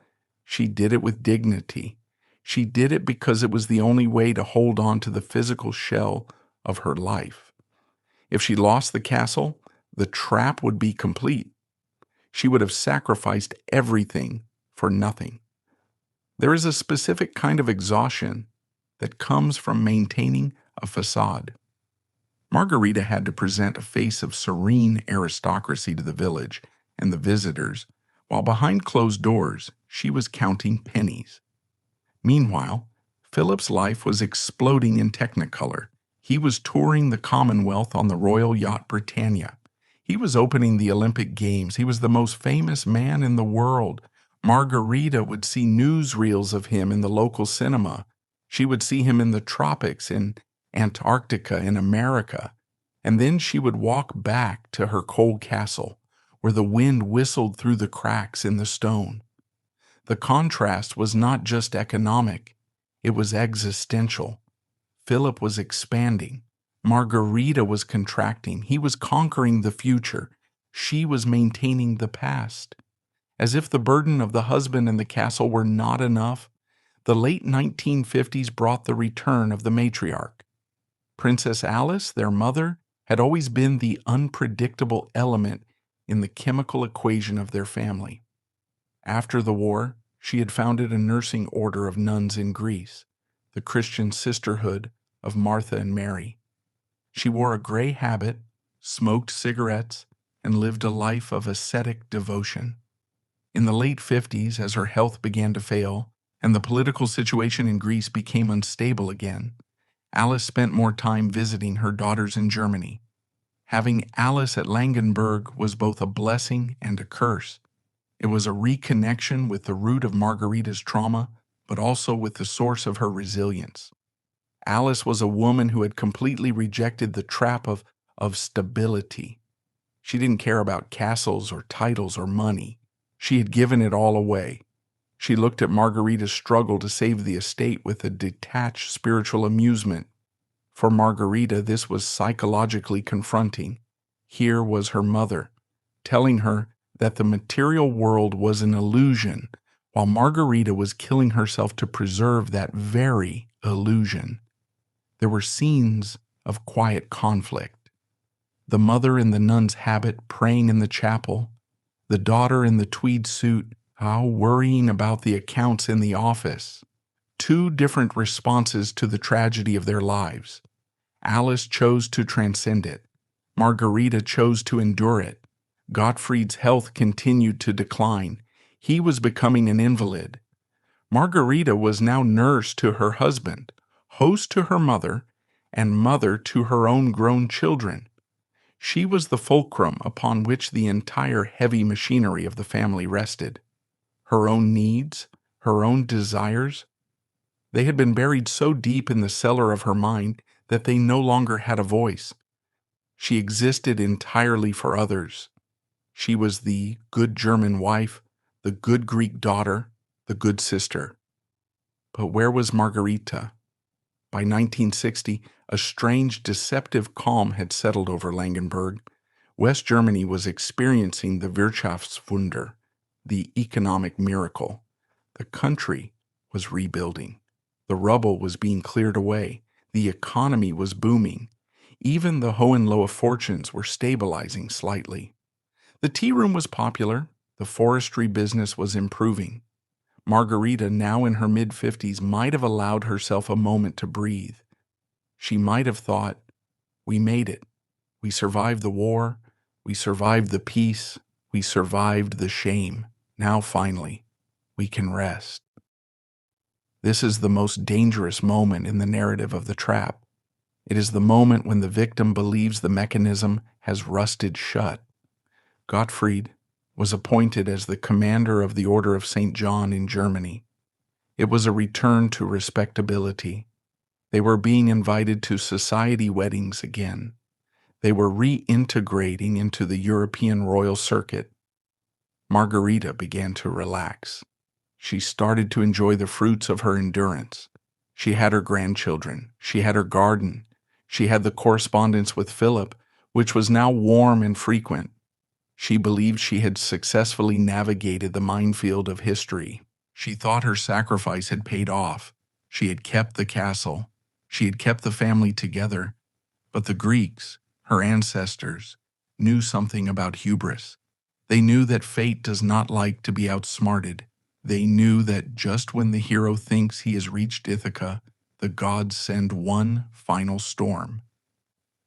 She did it with dignity. She did it because it was the only way to hold on to the physical shell of her life. If she lost the castle, the trap would be complete. She would have sacrificed everything for nothing. There is a specific kind of exhaustion that comes from maintaining a facade. Margarita had to present a face of serene aristocracy to the village and the visitors, while behind closed doors she was counting pennies. Meanwhile, Philip's life was exploding in Technicolor. He was touring the Commonwealth on the Royal Yacht Britannia. He was opening the Olympic Games. He was the most famous man in the world. Margarita would see newsreels of him in the local cinema. She would see him in the tropics, in Antarctica, in America. And then she would walk back to her cold castle, where the wind whistled through the cracks in the stone. The contrast was not just economic, it was existential. Philip was expanding. Margarita was contracting. He was conquering the future. She was maintaining the past. As if the burden of the husband and the castle were not enough, the late 1950s brought the return of the matriarch. Princess Alice, their mother, had always been the unpredictable element in the chemical equation of their family. After the war, she had founded a nursing order of nuns in Greece, the Christian sisterhood of Martha and Mary. She wore a gray habit, smoked cigarettes, and lived a life of ascetic devotion. In the late 50s, as her health began to fail and the political situation in Greece became unstable again, Alice spent more time visiting her daughters in Germany. Having Alice at Langenberg was both a blessing and a curse. It was a reconnection with the root of Margarita's trauma, but also with the source of her resilience. Alice was a woman who had completely rejected the trap of stability. She didn't care about castles or titles or money. She had given it all away. She looked at Margarita's struggle to save the estate with a detached spiritual amusement. For Margarita, this was psychologically confronting. Here was her mother, telling her that the material world was an illusion, while Margarita was killing herself to preserve that very illusion. There were scenes of quiet conflict. The mother in the nun's habit praying in the chapel, the daughter in the tweed suit, worrying about the accounts in the office. Two different responses to the tragedy of their lives. Alice chose to transcend it. Margarita chose to endure it. Gottfried's health continued to decline. He was becoming an invalid. Margarita was now nurse to her husband, host to her mother, and mother to her own grown children. She was the fulcrum upon which the entire heavy machinery of the family rested. Her own needs, her own desires, they had been buried so deep in the cellar of her mind that they no longer had a voice. She existed entirely for others. She was the good German wife, the good Greek daughter, the good sister. But where was Margarita? By 1960, a strange, deceptive calm had settled over Langenberg. West Germany was experiencing the Wirtschaftswunder, the economic miracle. The country was rebuilding. The rubble was being cleared away. The economy was booming. Even the Hohenlohe fortunes were stabilizing slightly. The tea room was popular. The forestry business was improving. Margarita, now in her mid-50s, might have allowed herself a moment to breathe. She might have thought, we made it. We survived the war. We survived the peace. We survived the shame. Now, finally, we can rest. This is the most dangerous moment in the narrative of the trap. It is the moment when the victim believes the mechanism has rusted shut. Gottfried was appointed as the commander of the Order of St. John in Germany. It was a return to respectability. They were being invited to society weddings again. They were reintegrating into the European royal circuit. Margarita began to relax. She started to enjoy the fruits of her endurance. She had her grandchildren. She had her garden. She had the correspondence with Philip, which was now warm and frequent. She believed she had successfully navigated the minefield of history. She thought her sacrifice had paid off. She had kept the castle. She had kept the family together. But the Greeks, her ancestors, knew something about hubris. They knew that fate does not like to be outsmarted. They knew that just when the hero thinks he has reached Ithaca, the gods send one final storm.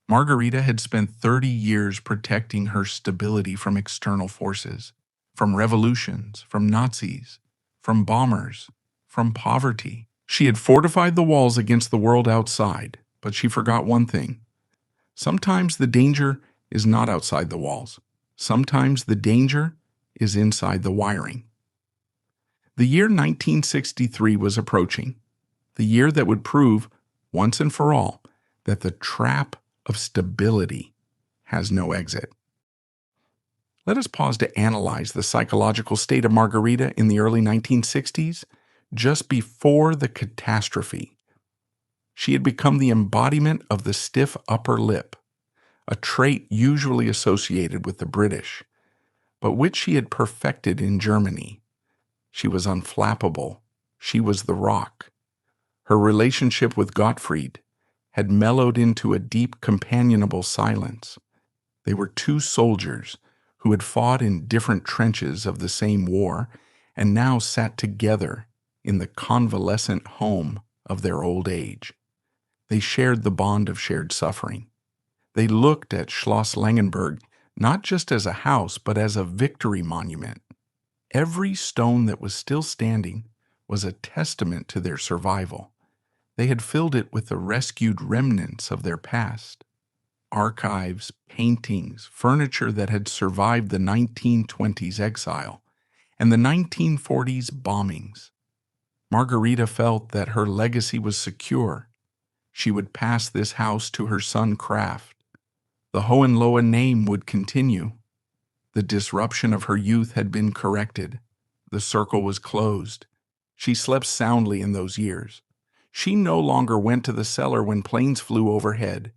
Margarita had spent 30 years protecting her stability from external forces, from revolutions, from Nazis, from bombers, from poverty. She had fortified the walls against the world outside, but she forgot one thing. Sometimes the danger is not outside the walls. Sometimes the danger is inside the wiring. The year 1963 was approaching, the year that would prove, once and for all, that the trap of stability has no exit. Let us pause to analyze the psychological state of Margarita in the early 1960s, just before the catastrophe. She had become the embodiment of the stiff upper lip, a trait usually associated with the British, but which she had perfected in Germany. She was unflappable. She was the rock. Her relationship with Gottfried had mellowed into a deep, companionable silence. They were two soldiers who had fought in different trenches of the same war and now sat together in the convalescent home of their old age. They shared the bond of shared suffering. They looked at Schloss Langenberg not just as a house, but as a victory monument. Every stone that was still standing was a testament to their survival. They had filled it with the rescued remnants of their past. Archives, paintings, furniture that had survived the 1920s exile and the 1940s bombings. Margarita felt that her legacy was secure. She would pass this house to her son Kraft. The Hohenlohe name would continue. The disruption of her youth had been corrected. The circle was closed. She slept soundly in those years. She no longer went to the cellar when planes flew overhead.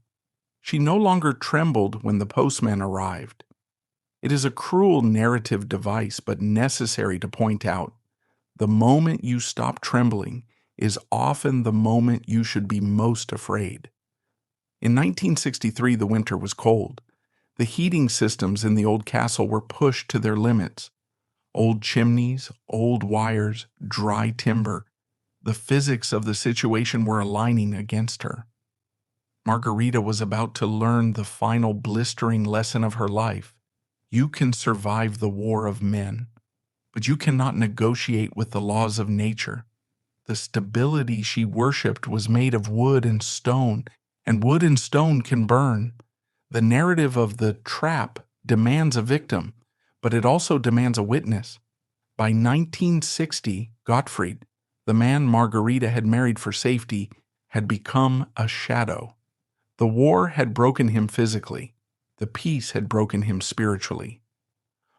She no longer trembled when the postman arrived. It is a cruel narrative device, but necessary to point out. The moment you stop trembling is often the moment you should be most afraid. In 1963, the winter was cold. The heating systems in the old castle were pushed to their limits. Old chimneys, old wires, dry timber. The physics of the situation were aligning against her. Margarita was about to learn the final blistering lesson of her life. You can survive the war of men, but you cannot negotiate with the laws of nature. The stability she worshipped was made of wood and stone can burn. The narrative of the trap demands a victim, but it also demands a witness. By 1960, Gottfried, the man Margarita had married for safety, had become a shadow. The war had broken him physically. The peace had broken him spiritually.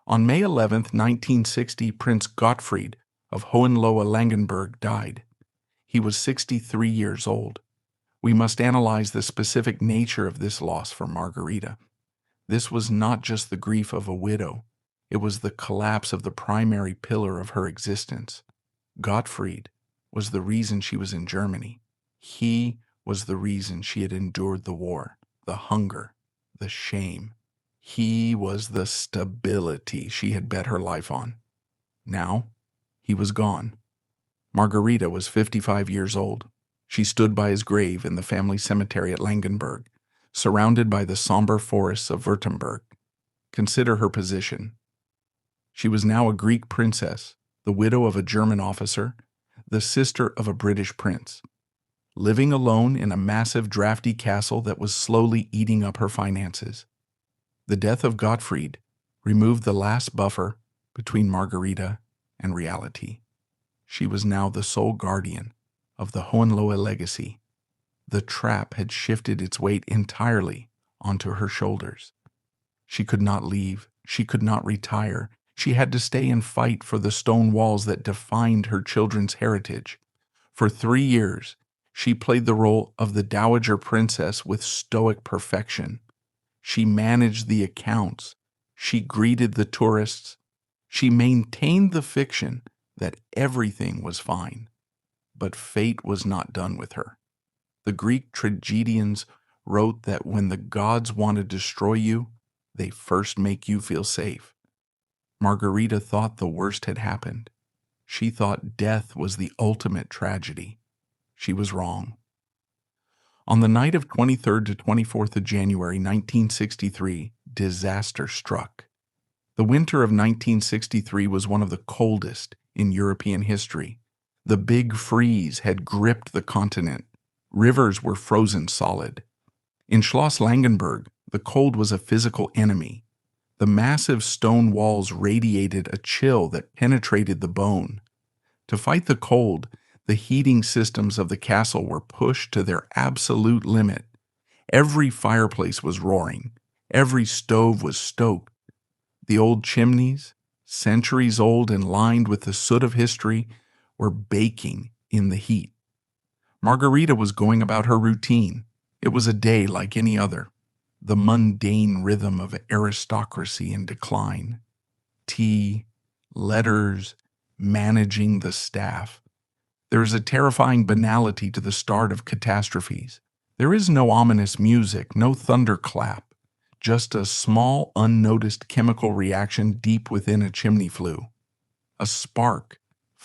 On May 11, 1960, Prince Gottfried of Hohenlohe-Langenburg died. He was 63 years old. We must analyze the specific nature of this loss for Margarita. This was not just the grief of a widow. It was the collapse of the primary pillar of her existence. Gottfried was the reason she was in Germany. He was the reason she had endured the war, the hunger, the shame. He was the stability she had bet her life on. Now, he was gone. Margarita was 55 years old. She stood by his grave in the family cemetery at Langenberg, surrounded by the somber forests of Württemberg. Consider her position. She was now a Greek princess, the widow of a German officer, the sister of a British prince, living alone in a massive drafty castle that was slowly eating up her finances. The death of Gottfried removed the last buffer between Margarita and reality. She was now the sole guardian of the Hohenlohe legacy. The trap had shifted its weight entirely onto her shoulders. She could not leave. She could not retire. She had to stay and fight for the stone walls that defined her children's heritage. For 3 years, she played the role of the dowager princess with stoic perfection. She managed the accounts. She greeted the tourists. She maintained the fiction that everything was fine. But fate was not done with her. The Greek tragedians wrote that when the gods want to destroy you, they first make you feel safe. Margarita thought the worst had happened. She thought death was the ultimate tragedy. She was wrong. On the night of 23rd to 24th of January 1963, disaster struck. The winter of 1963 was one of the coldest in European history. The big freeze had gripped the continent. Rivers were frozen solid. In Schloss Langenberg, the cold was a physical enemy. The massive stone walls radiated a chill that penetrated the bone. To fight the cold, the heating systems of the castle were pushed to their absolute limit. Every fireplace was roaring. Every stove was stoked. The old chimneys, centuries old and lined with the soot of history, were baking in the heat. Margarita was going about her routine. It was a day like any other. The mundane rhythm of aristocracy in decline. Tea, letters, managing the staff. There is a terrifying banality to the start of catastrophes. There is no ominous music, no thunderclap, just a small, unnoticed chemical reaction deep within a chimney flue. A spark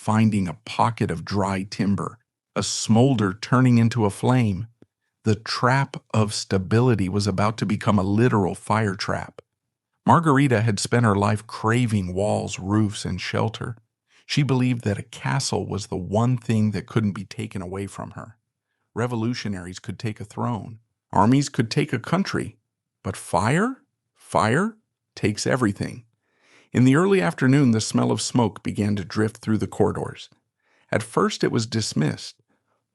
finding a pocket of dry timber, a smolder turning into a flame. The trap of stability was about to become a literal fire trap. Margarita had spent her life craving walls, roofs, and shelter. She believed that a castle was the one thing that couldn't be taken away from her. Revolutionaries could take a throne. Armies could take a country. But fire? Fire takes everything. In the early afternoon, the smell of smoke began to drift through the corridors. At first, it was dismissed.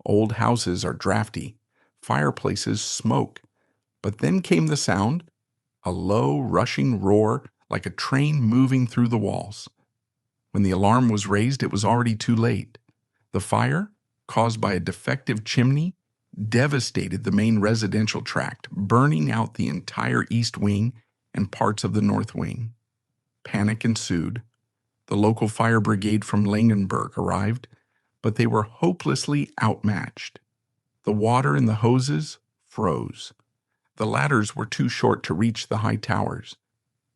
Old houses are drafty. Fireplaces smoke. But then came the sound, a low, rushing roar like a train moving through the walls. When the alarm was raised, it was already too late. The fire, caused by a defective chimney, devastated the main residential tract, burning out the entire east wing and parts of the north wing. Panic ensued. The local fire brigade from Langenberg arrived, but they were hopelessly outmatched. The water in the hoses froze. The ladders were too short to reach the high towers.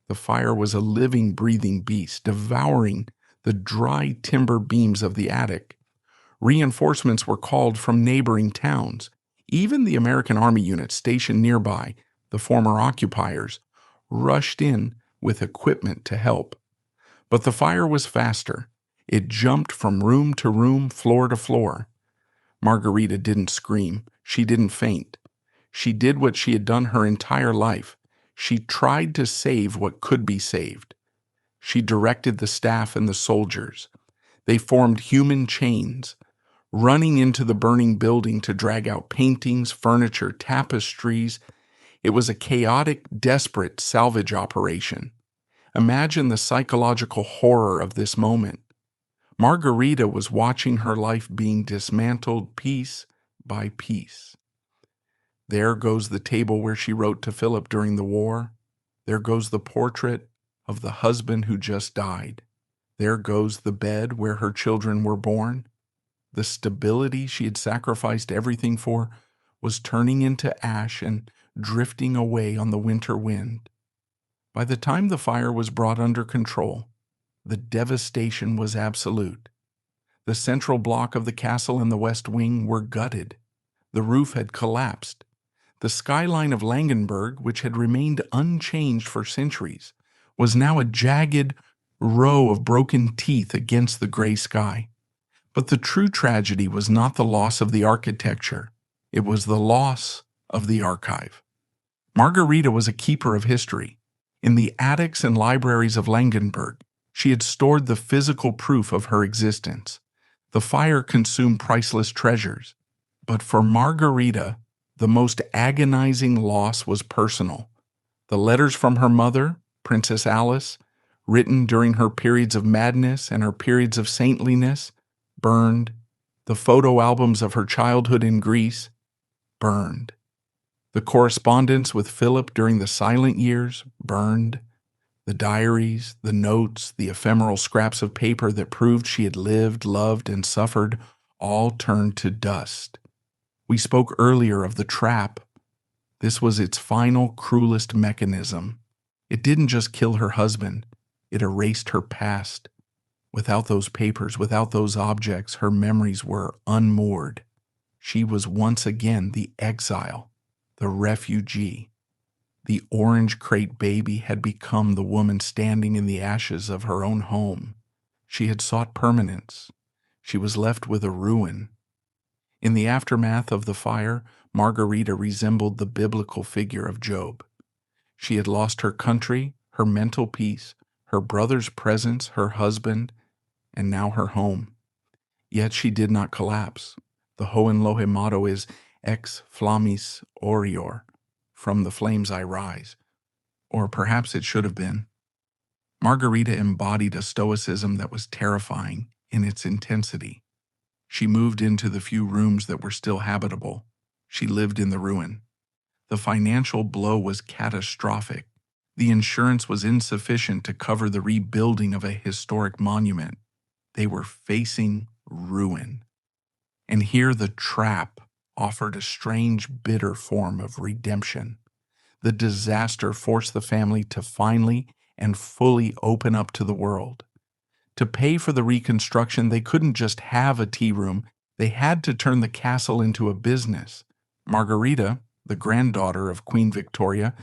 The fire was a living, breathing beast, devouring the dry timber beams of the attic. Reinforcements were called from neighboring towns. Even the American Army units stationed nearby, the former occupiers, rushed in with equipment to help. But the fire was faster. It jumped from room to room, floor to floor. Margarita didn't scream. She didn't faint. She did what she had done her entire life. She tried to save what could be saved. She directed the staff and the soldiers. They formed human chains, running into the burning building to drag out paintings, furniture, tapestries. It was a chaotic, desperate salvage operation. Imagine the psychological horror of this moment. Margarita was watching her life being dismantled piece by piece. There goes the table where she wrote to Philip during the war. There goes the portrait of the husband who just died. There goes the bed where her children were born. The stability she had sacrificed everything for was turning into ash and drifting away on the winter wind. By the time the fire was brought under control, the devastation was absolute. The central block of the castle and the west wing were gutted. The roof had collapsed. The skyline of Langenberg, which had remained unchanged for centuries, was now a jagged row of broken teeth against the gray sky. But the true tragedy was not the loss of the architecture. It was the loss of the archive. Margarita was a keeper of history. In the attics and libraries of Langenberg, she had stored the physical proof of her existence. The fire consumed priceless treasures. But for Margarita, the most agonizing loss was personal. The letters from her mother, Princess Alice, written during her periods of madness and her periods of saintliness, burned. The photo albums of her childhood in Greece, burned. The correspondence with Philip during the silent years, burned. The diaries, the notes, the ephemeral scraps of paper that proved she had lived, loved, and suffered, all turned to dust. We spoke earlier of the trap. This was its final, cruelest mechanism. It didn't just kill her husband, it erased her past. Without those papers, without those objects, her memories were unmoored. She was once again the exile, the refugee. The orange crate baby had become the woman standing in the ashes of her own home. She had sought permanence. She was left with a ruin. In the aftermath of the fire, Margarita resembled the biblical figure of Job. She had lost her country, her mental peace, her brother's presence, her husband, and now her home. Yet she did not collapse. The Hohenlohe motto is Ex flammis orior, from the flames I rise. Or perhaps it should have been. Margarita embodied a stoicism that was terrifying in its intensity. She moved into the few rooms that were still habitable. She lived in the ruin. The financial blow was catastrophic. The insurance was insufficient to cover the rebuilding of a historic monument. They were facing ruin. And here the trap offered a strange, bitter form of redemption. The disaster forced the family to finally and fully open up to the world. To pay for the reconstruction, they couldn't just have a tea room. They had to turn the castle into a business. Margarita, the granddaughter of Queen Victoria,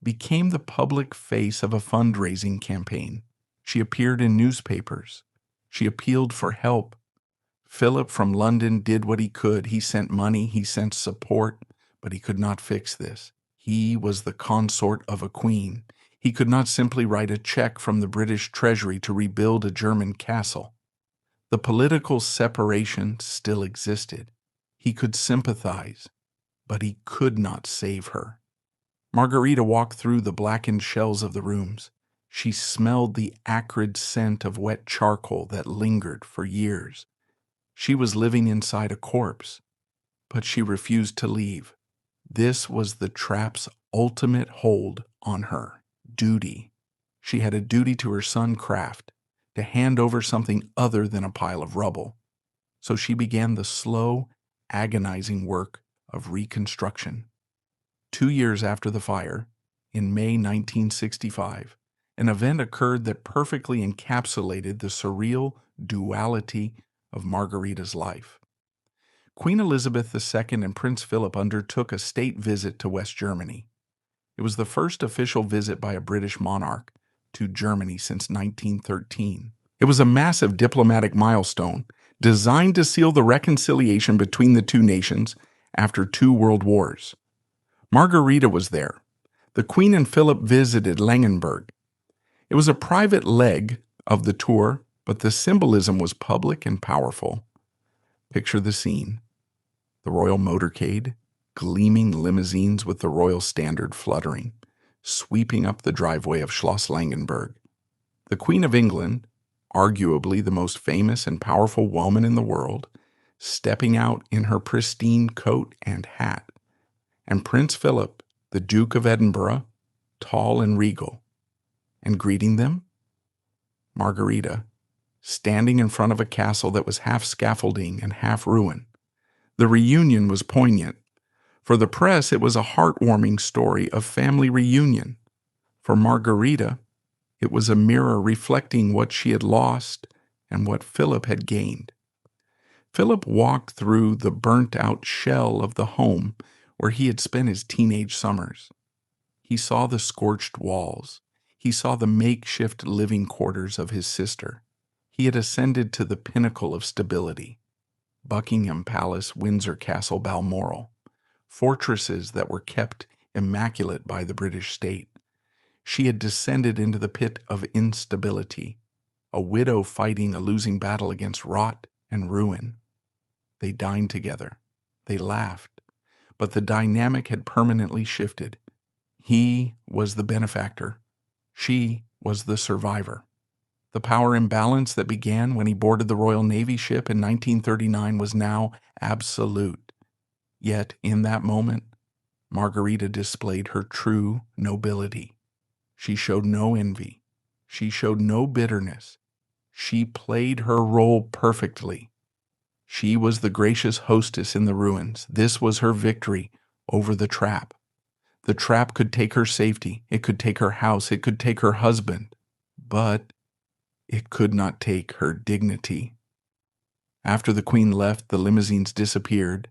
became the public face of a fundraising campaign. She appeared in newspapers. She appealed for help. Philip from London did what he could. He sent money, he sent support, but he could not fix this. He was the consort of a queen. He could not simply write a check from the British Treasury to rebuild a German castle. The political separation still existed. He could sympathize, but he could not save her. Margarita walked through the blackened shells of the rooms. She smelled the acrid scent of wet charcoal that lingered for years. She was living inside a corpse, but she refused to leave. This was the trap's ultimate hold on her. Duty. She had a duty to her son Kraft, to hand over something other than a pile of rubble. So she began the slow, agonizing work of reconstruction. 2 years after the fire, in May 1965, an event occurred that perfectly encapsulated the surreal duality of Margarita's life. Queen Elizabeth II and Prince Philip undertook a state visit to West Germany. It was the first official visit by a British monarch to Germany since 1913. It was a massive diplomatic milestone designed to seal the reconciliation between the two nations after 2 world wars. Margarita was there. The Queen and Philip visited Langenberg. It was a private leg of the tour, but the symbolism was public and powerful. Picture the scene. The royal motorcade, gleaming limousines with the royal standard fluttering, sweeping up the driveway of Schloss Langenberg. The Queen of England, arguably the most famous and powerful woman in the world, stepping out in her pristine coat and hat, and Prince Philip, the Duke of Edinburgh, tall and regal. And greeting them? Margarita, standing in front of a castle that was half scaffolding and half ruin. The reunion was poignant. For the press, it was a heartwarming story of family reunion. For Margarita, it was a mirror reflecting what she had lost and what Philip had gained. Philip walked through the burnt-out shell of the home where he had spent his teenage summers. He saw the scorched walls. He saw the makeshift living quarters of his sister. He had ascended to the pinnacle of stability. Buckingham Palace, Windsor Castle, Balmoral, fortresses that were kept immaculate by the British state. She had descended into the pit of instability, a widow fighting a losing battle against rot and ruin. They dined together. They laughed. But the dynamic had permanently shifted. He was the benefactor. She was the survivor. The power imbalance that began when he boarded the Royal Navy ship in 1939 was now absolute. Yet, in that moment, Margarita displayed her true nobility. She showed no envy. She showed no bitterness. She played her role perfectly. She was the gracious hostess in the ruins. This was her victory over the trap. The trap could take her safety. It could take her house. It could take her husband. But it could not take her dignity. After the Queen left, the limousines disappeared,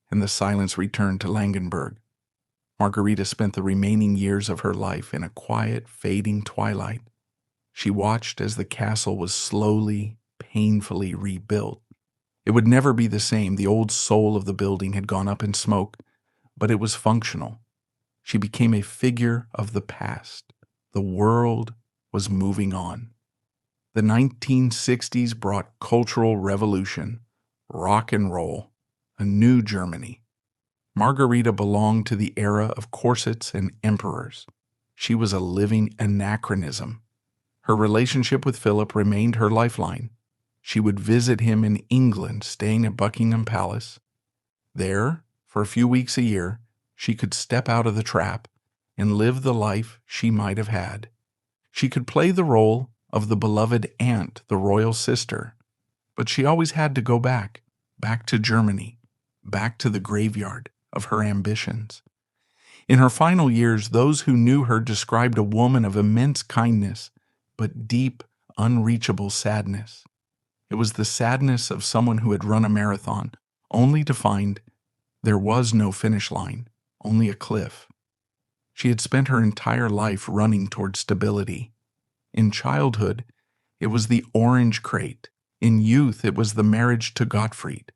and the silence returned to Langenberg. Margarita spent the remaining years of her life in a quiet, fading twilight. She watched as the castle was slowly, painfully rebuilt. It would never be the same. The old soul of the building had gone up in smoke, but it was functional. She became a figure of the past. The world was moving on. The 1960s brought cultural revolution, rock and roll, a new Germany. Margarita belonged to the era of corsets and emperors. She was a living anachronism. Her relationship with Philip remained her lifeline. She would visit him in England, staying at Buckingham Palace. There, for a few weeks a year, she could step out of the trap and live the life she might have had. She could play the role of the beloved aunt, the royal sister, but she always had to go back to Germany, back to the graveyard of her ambitions. In her final years, those who knew her described a woman of immense kindness, but deep, unreachable sadness. It was the sadness of someone who had run a marathon, only to find there was no finish line, only a cliff. She had spent her entire life running toward stability. In childhood, it was the orange crate. In youth, it was the marriage to Gottfried.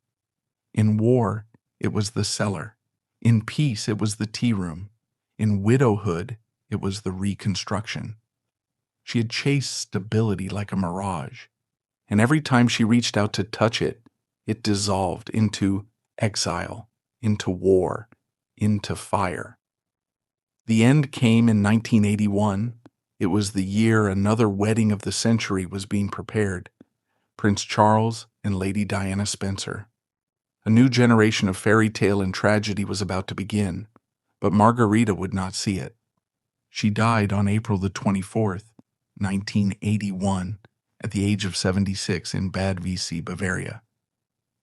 In war, it was the cellar. In peace, it was the tea room. In widowhood, it was the Reconstruction. She had chased stability like a mirage, and every time she reached out to touch it, it dissolved into exile, into war, into fire. The end came in 1981. It was the year another wedding of the century was being prepared. Prince Charles and Lady Diana Spencer. A new generation of fairy tale and tragedy was about to begin, but Margarita would not see it. She died on April the 24th, 1981, at the age of 76 in Bad Wiessee, Bavaria.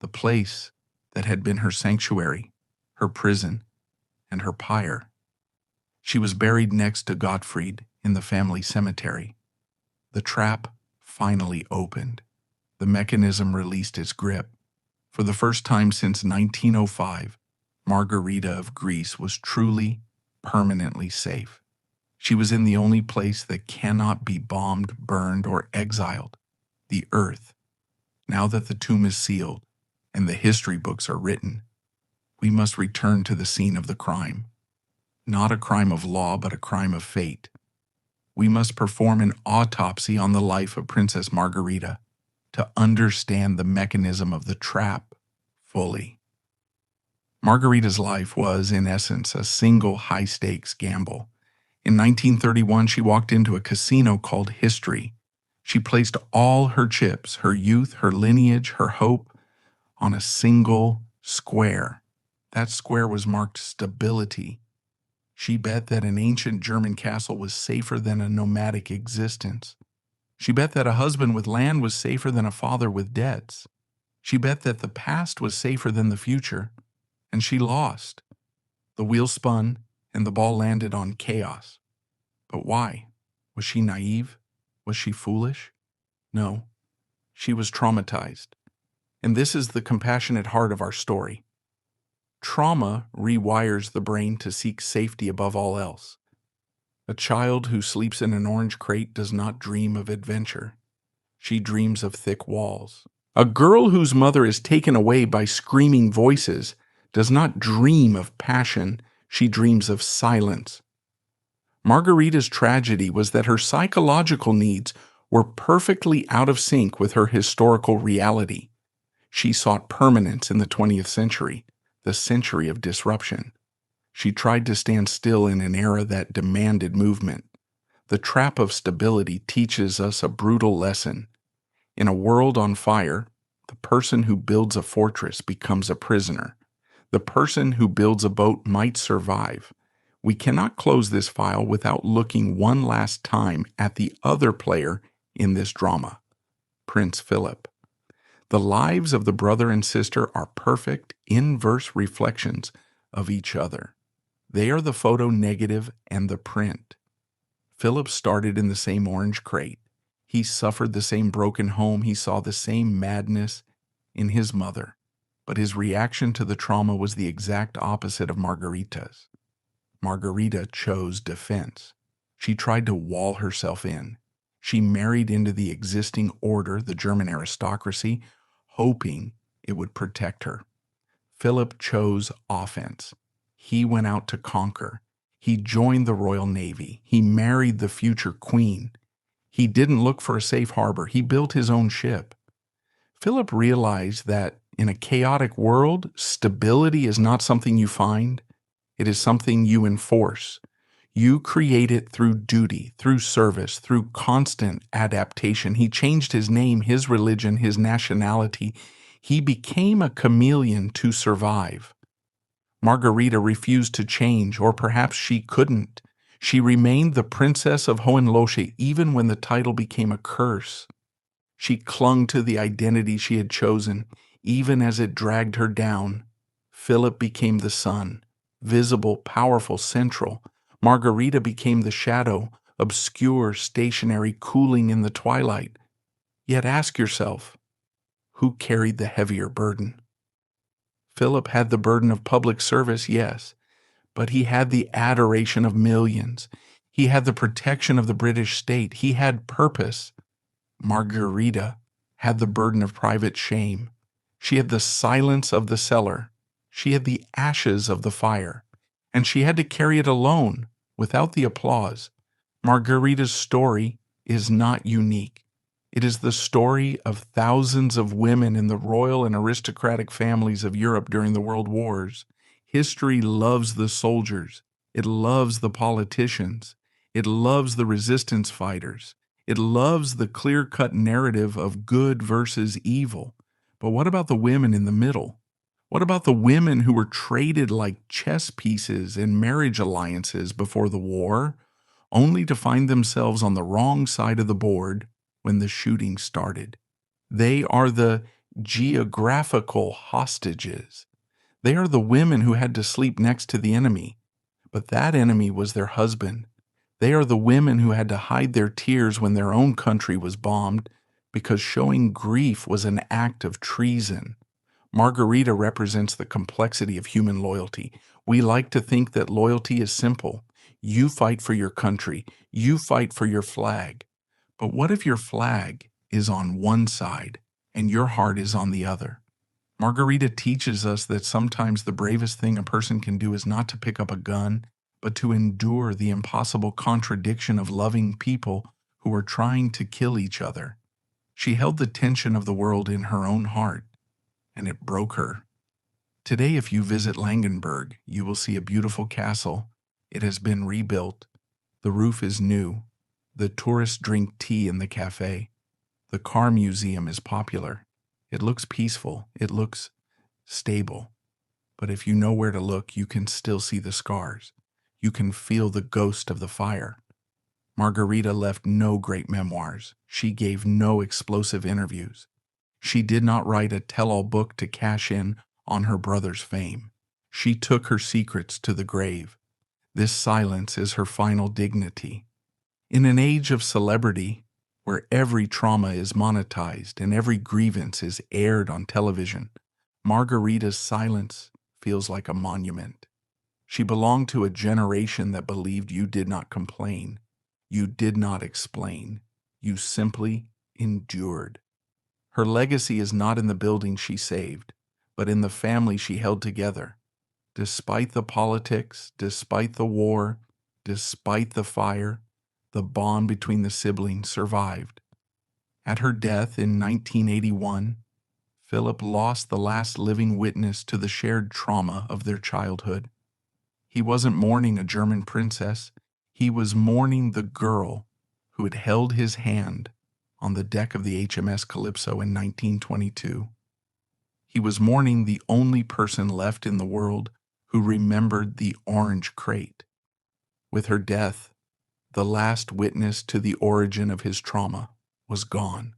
The place that had been her sanctuary, her prison, and her pyre. She was buried next to Gottfried in the family cemetery. The trap finally opened. The mechanism released its grip. For the first time since 1905, Margarita of Greece was truly, permanently safe. She was in the only place that cannot be bombed, burned, or exiled, the earth. Now that the tomb is sealed and the history books are written, we must return to the scene of the crime. Not a crime of law, but a crime of fate. We must perform an autopsy on the life of Princess Margarita to understand the mechanism of the trap fully. Margarita's life was, in essence, a single high-stakes gamble. In 1931, she walked into a casino called History. She placed all her chips, her youth, her lineage, her hope, on a single square. That square was marked stability. She bet that an ancient German castle was safer than a nomadic existence. She bet that a husband with land was safer than a father with debts. She bet that the past was safer than the future, and she lost. The wheel spun, and the ball landed on chaos. But why? Was she naive? Was she foolish? No, she was traumatized. And this is the compassionate heart of our story. Trauma rewires the brain to seek safety above all else. A child who sleeps in an orange crate does not dream of adventure. She dreams of thick walls. A girl whose mother is taken away by screaming voices does not dream of passion. She dreams of silence. Margarita's tragedy was that her psychological needs were perfectly out of sync with her historical reality. She sought permanence in the 20th century, the century of disruption. She tried to stand still in an era that demanded movement. The trap of stability teaches us a brutal lesson. In a world on fire, the person who builds a fortress becomes a prisoner. The person who builds a boat might survive. We cannot close this file without looking one last time at the other player in this drama, Prince Philip. The lives of the brother and sister are perfect, inverse reflections of each other. They are the photo negative and the print. Philip started in the same orange crate. He suffered the same broken home. He saw the same madness in his mother. But his reaction to the trauma was the exact opposite of Margarita's. Margarita chose defense. She tried to wall herself in. She married into the existing order, the German aristocracy, hoping it would protect her. Philip chose offense. He went out to conquer. He joined the Royal Navy. He married the future queen. He didn't look for a safe harbor. He built his own ship. Philip realized that in a chaotic world, stability is not something you find. It is something you enforce. You create it through duty, through service, through constant adaptation. He changed his name, his religion, his nationality. He became a chameleon to survive. Margarita refused to change, or perhaps she couldn't. She remained the Princess of Hohenlohe even when the title became a curse. She clung to the identity she had chosen, even as it dragged her down. Philip became the sun, visible, powerful, central. Margarita became the shadow, obscure, stationary, cooling in the twilight. Yet ask yourself, who carried the heavier burden? Philip had the burden of public service, yes, but he had the adoration of millions. He had the protection of the British state. He had purpose. Margarita had the burden of private shame. She had the silence of the cellar. She had the ashes of the fire. And she had to carry it alone, without the applause. Margarita's story is not unique. It is the story of thousands of women in the royal and aristocratic families of Europe during the World Wars. History loves the soldiers. It loves the politicians. It loves the resistance fighters. It loves the clear-cut narrative of good versus evil. But what about the women in the middle? What about the women who were traded like chess pieces in marriage alliances before the war, only to find themselves on the wrong side of the board when the shooting started? They are the geographical hostages. They are the women who had to sleep next to the enemy, but that enemy was their husband. They are the women who had to hide their tears when their own country was bombed because showing grief was an act of treason. Margarita represents the complexity of human loyalty. We like to think that loyalty is simple. You fight for your country. You fight for your flag. But what if your flag is on one side and your heart is on the other? Margarita teaches us that sometimes the bravest thing a person can do is not to pick up a gun, but to endure the impossible contradiction of loving people who are trying to kill each other. She held the tension of the world in her own heart, and it broke her. Today, if you visit Langenberg, you will see a beautiful castle. It has been rebuilt. The roof is new. The tourists drink tea in the cafe. The car museum is popular. It looks peaceful. It looks stable. But if you know where to look, you can still see the scars. You can feel the ghost of the fire. Margarita left no great memoirs. She gave no explosive interviews. She did not write a tell-all book to cash in on her brother's fame. She took her secrets to the grave. This silence is her final dignity. In an age of celebrity, where every trauma is monetized and every grievance is aired on television, Margarita's silence feels like a monument. She belonged to a generation that believed you did not complain. You did not explain. You simply endured. Her legacy is not in the building she saved, but in the family she held together. Despite the politics, despite the war, despite the fire, the bond between the siblings survived. At her death in 1981, Philip lost the last living witness to the shared trauma of their childhood. He wasn't mourning a German princess. He was mourning the girl who had held his hand on the deck of the HMS Calypso in 1922. He was mourning the only person left in the world who remembered the orange crate. With her death, the last witness to the origin of his trauma was gone.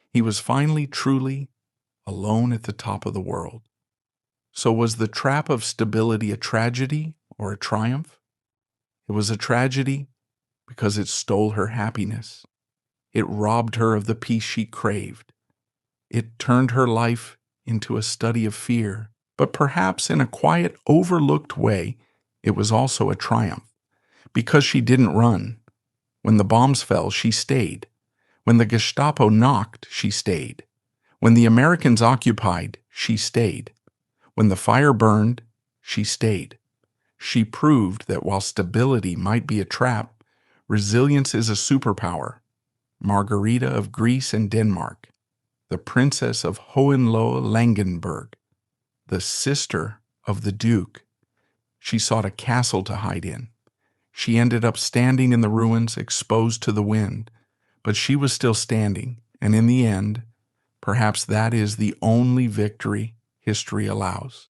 He was finally truly alone at the top of the world. So was the trap of stability a tragedy or a triumph? It was a tragedy because it stole her happiness. It robbed her of the peace she craved. It turned her life into a study of fear. But perhaps in a quiet, overlooked way, it was also a triumph. Because she didn't run. When the bombs fell, she stayed. When the Gestapo knocked, she stayed. When the Americans occupied, she stayed. When the fire burned, she stayed. She proved that while stability might be a trap, resilience is a superpower. Margarita of Greece and Denmark, the Princess of Hohenlohe-Langenburg, the sister of the Duke. She sought a castle to hide in. She ended up standing in the ruins, exposed to the wind, but she was still standing, and in the end, perhaps that is the only victory history allows.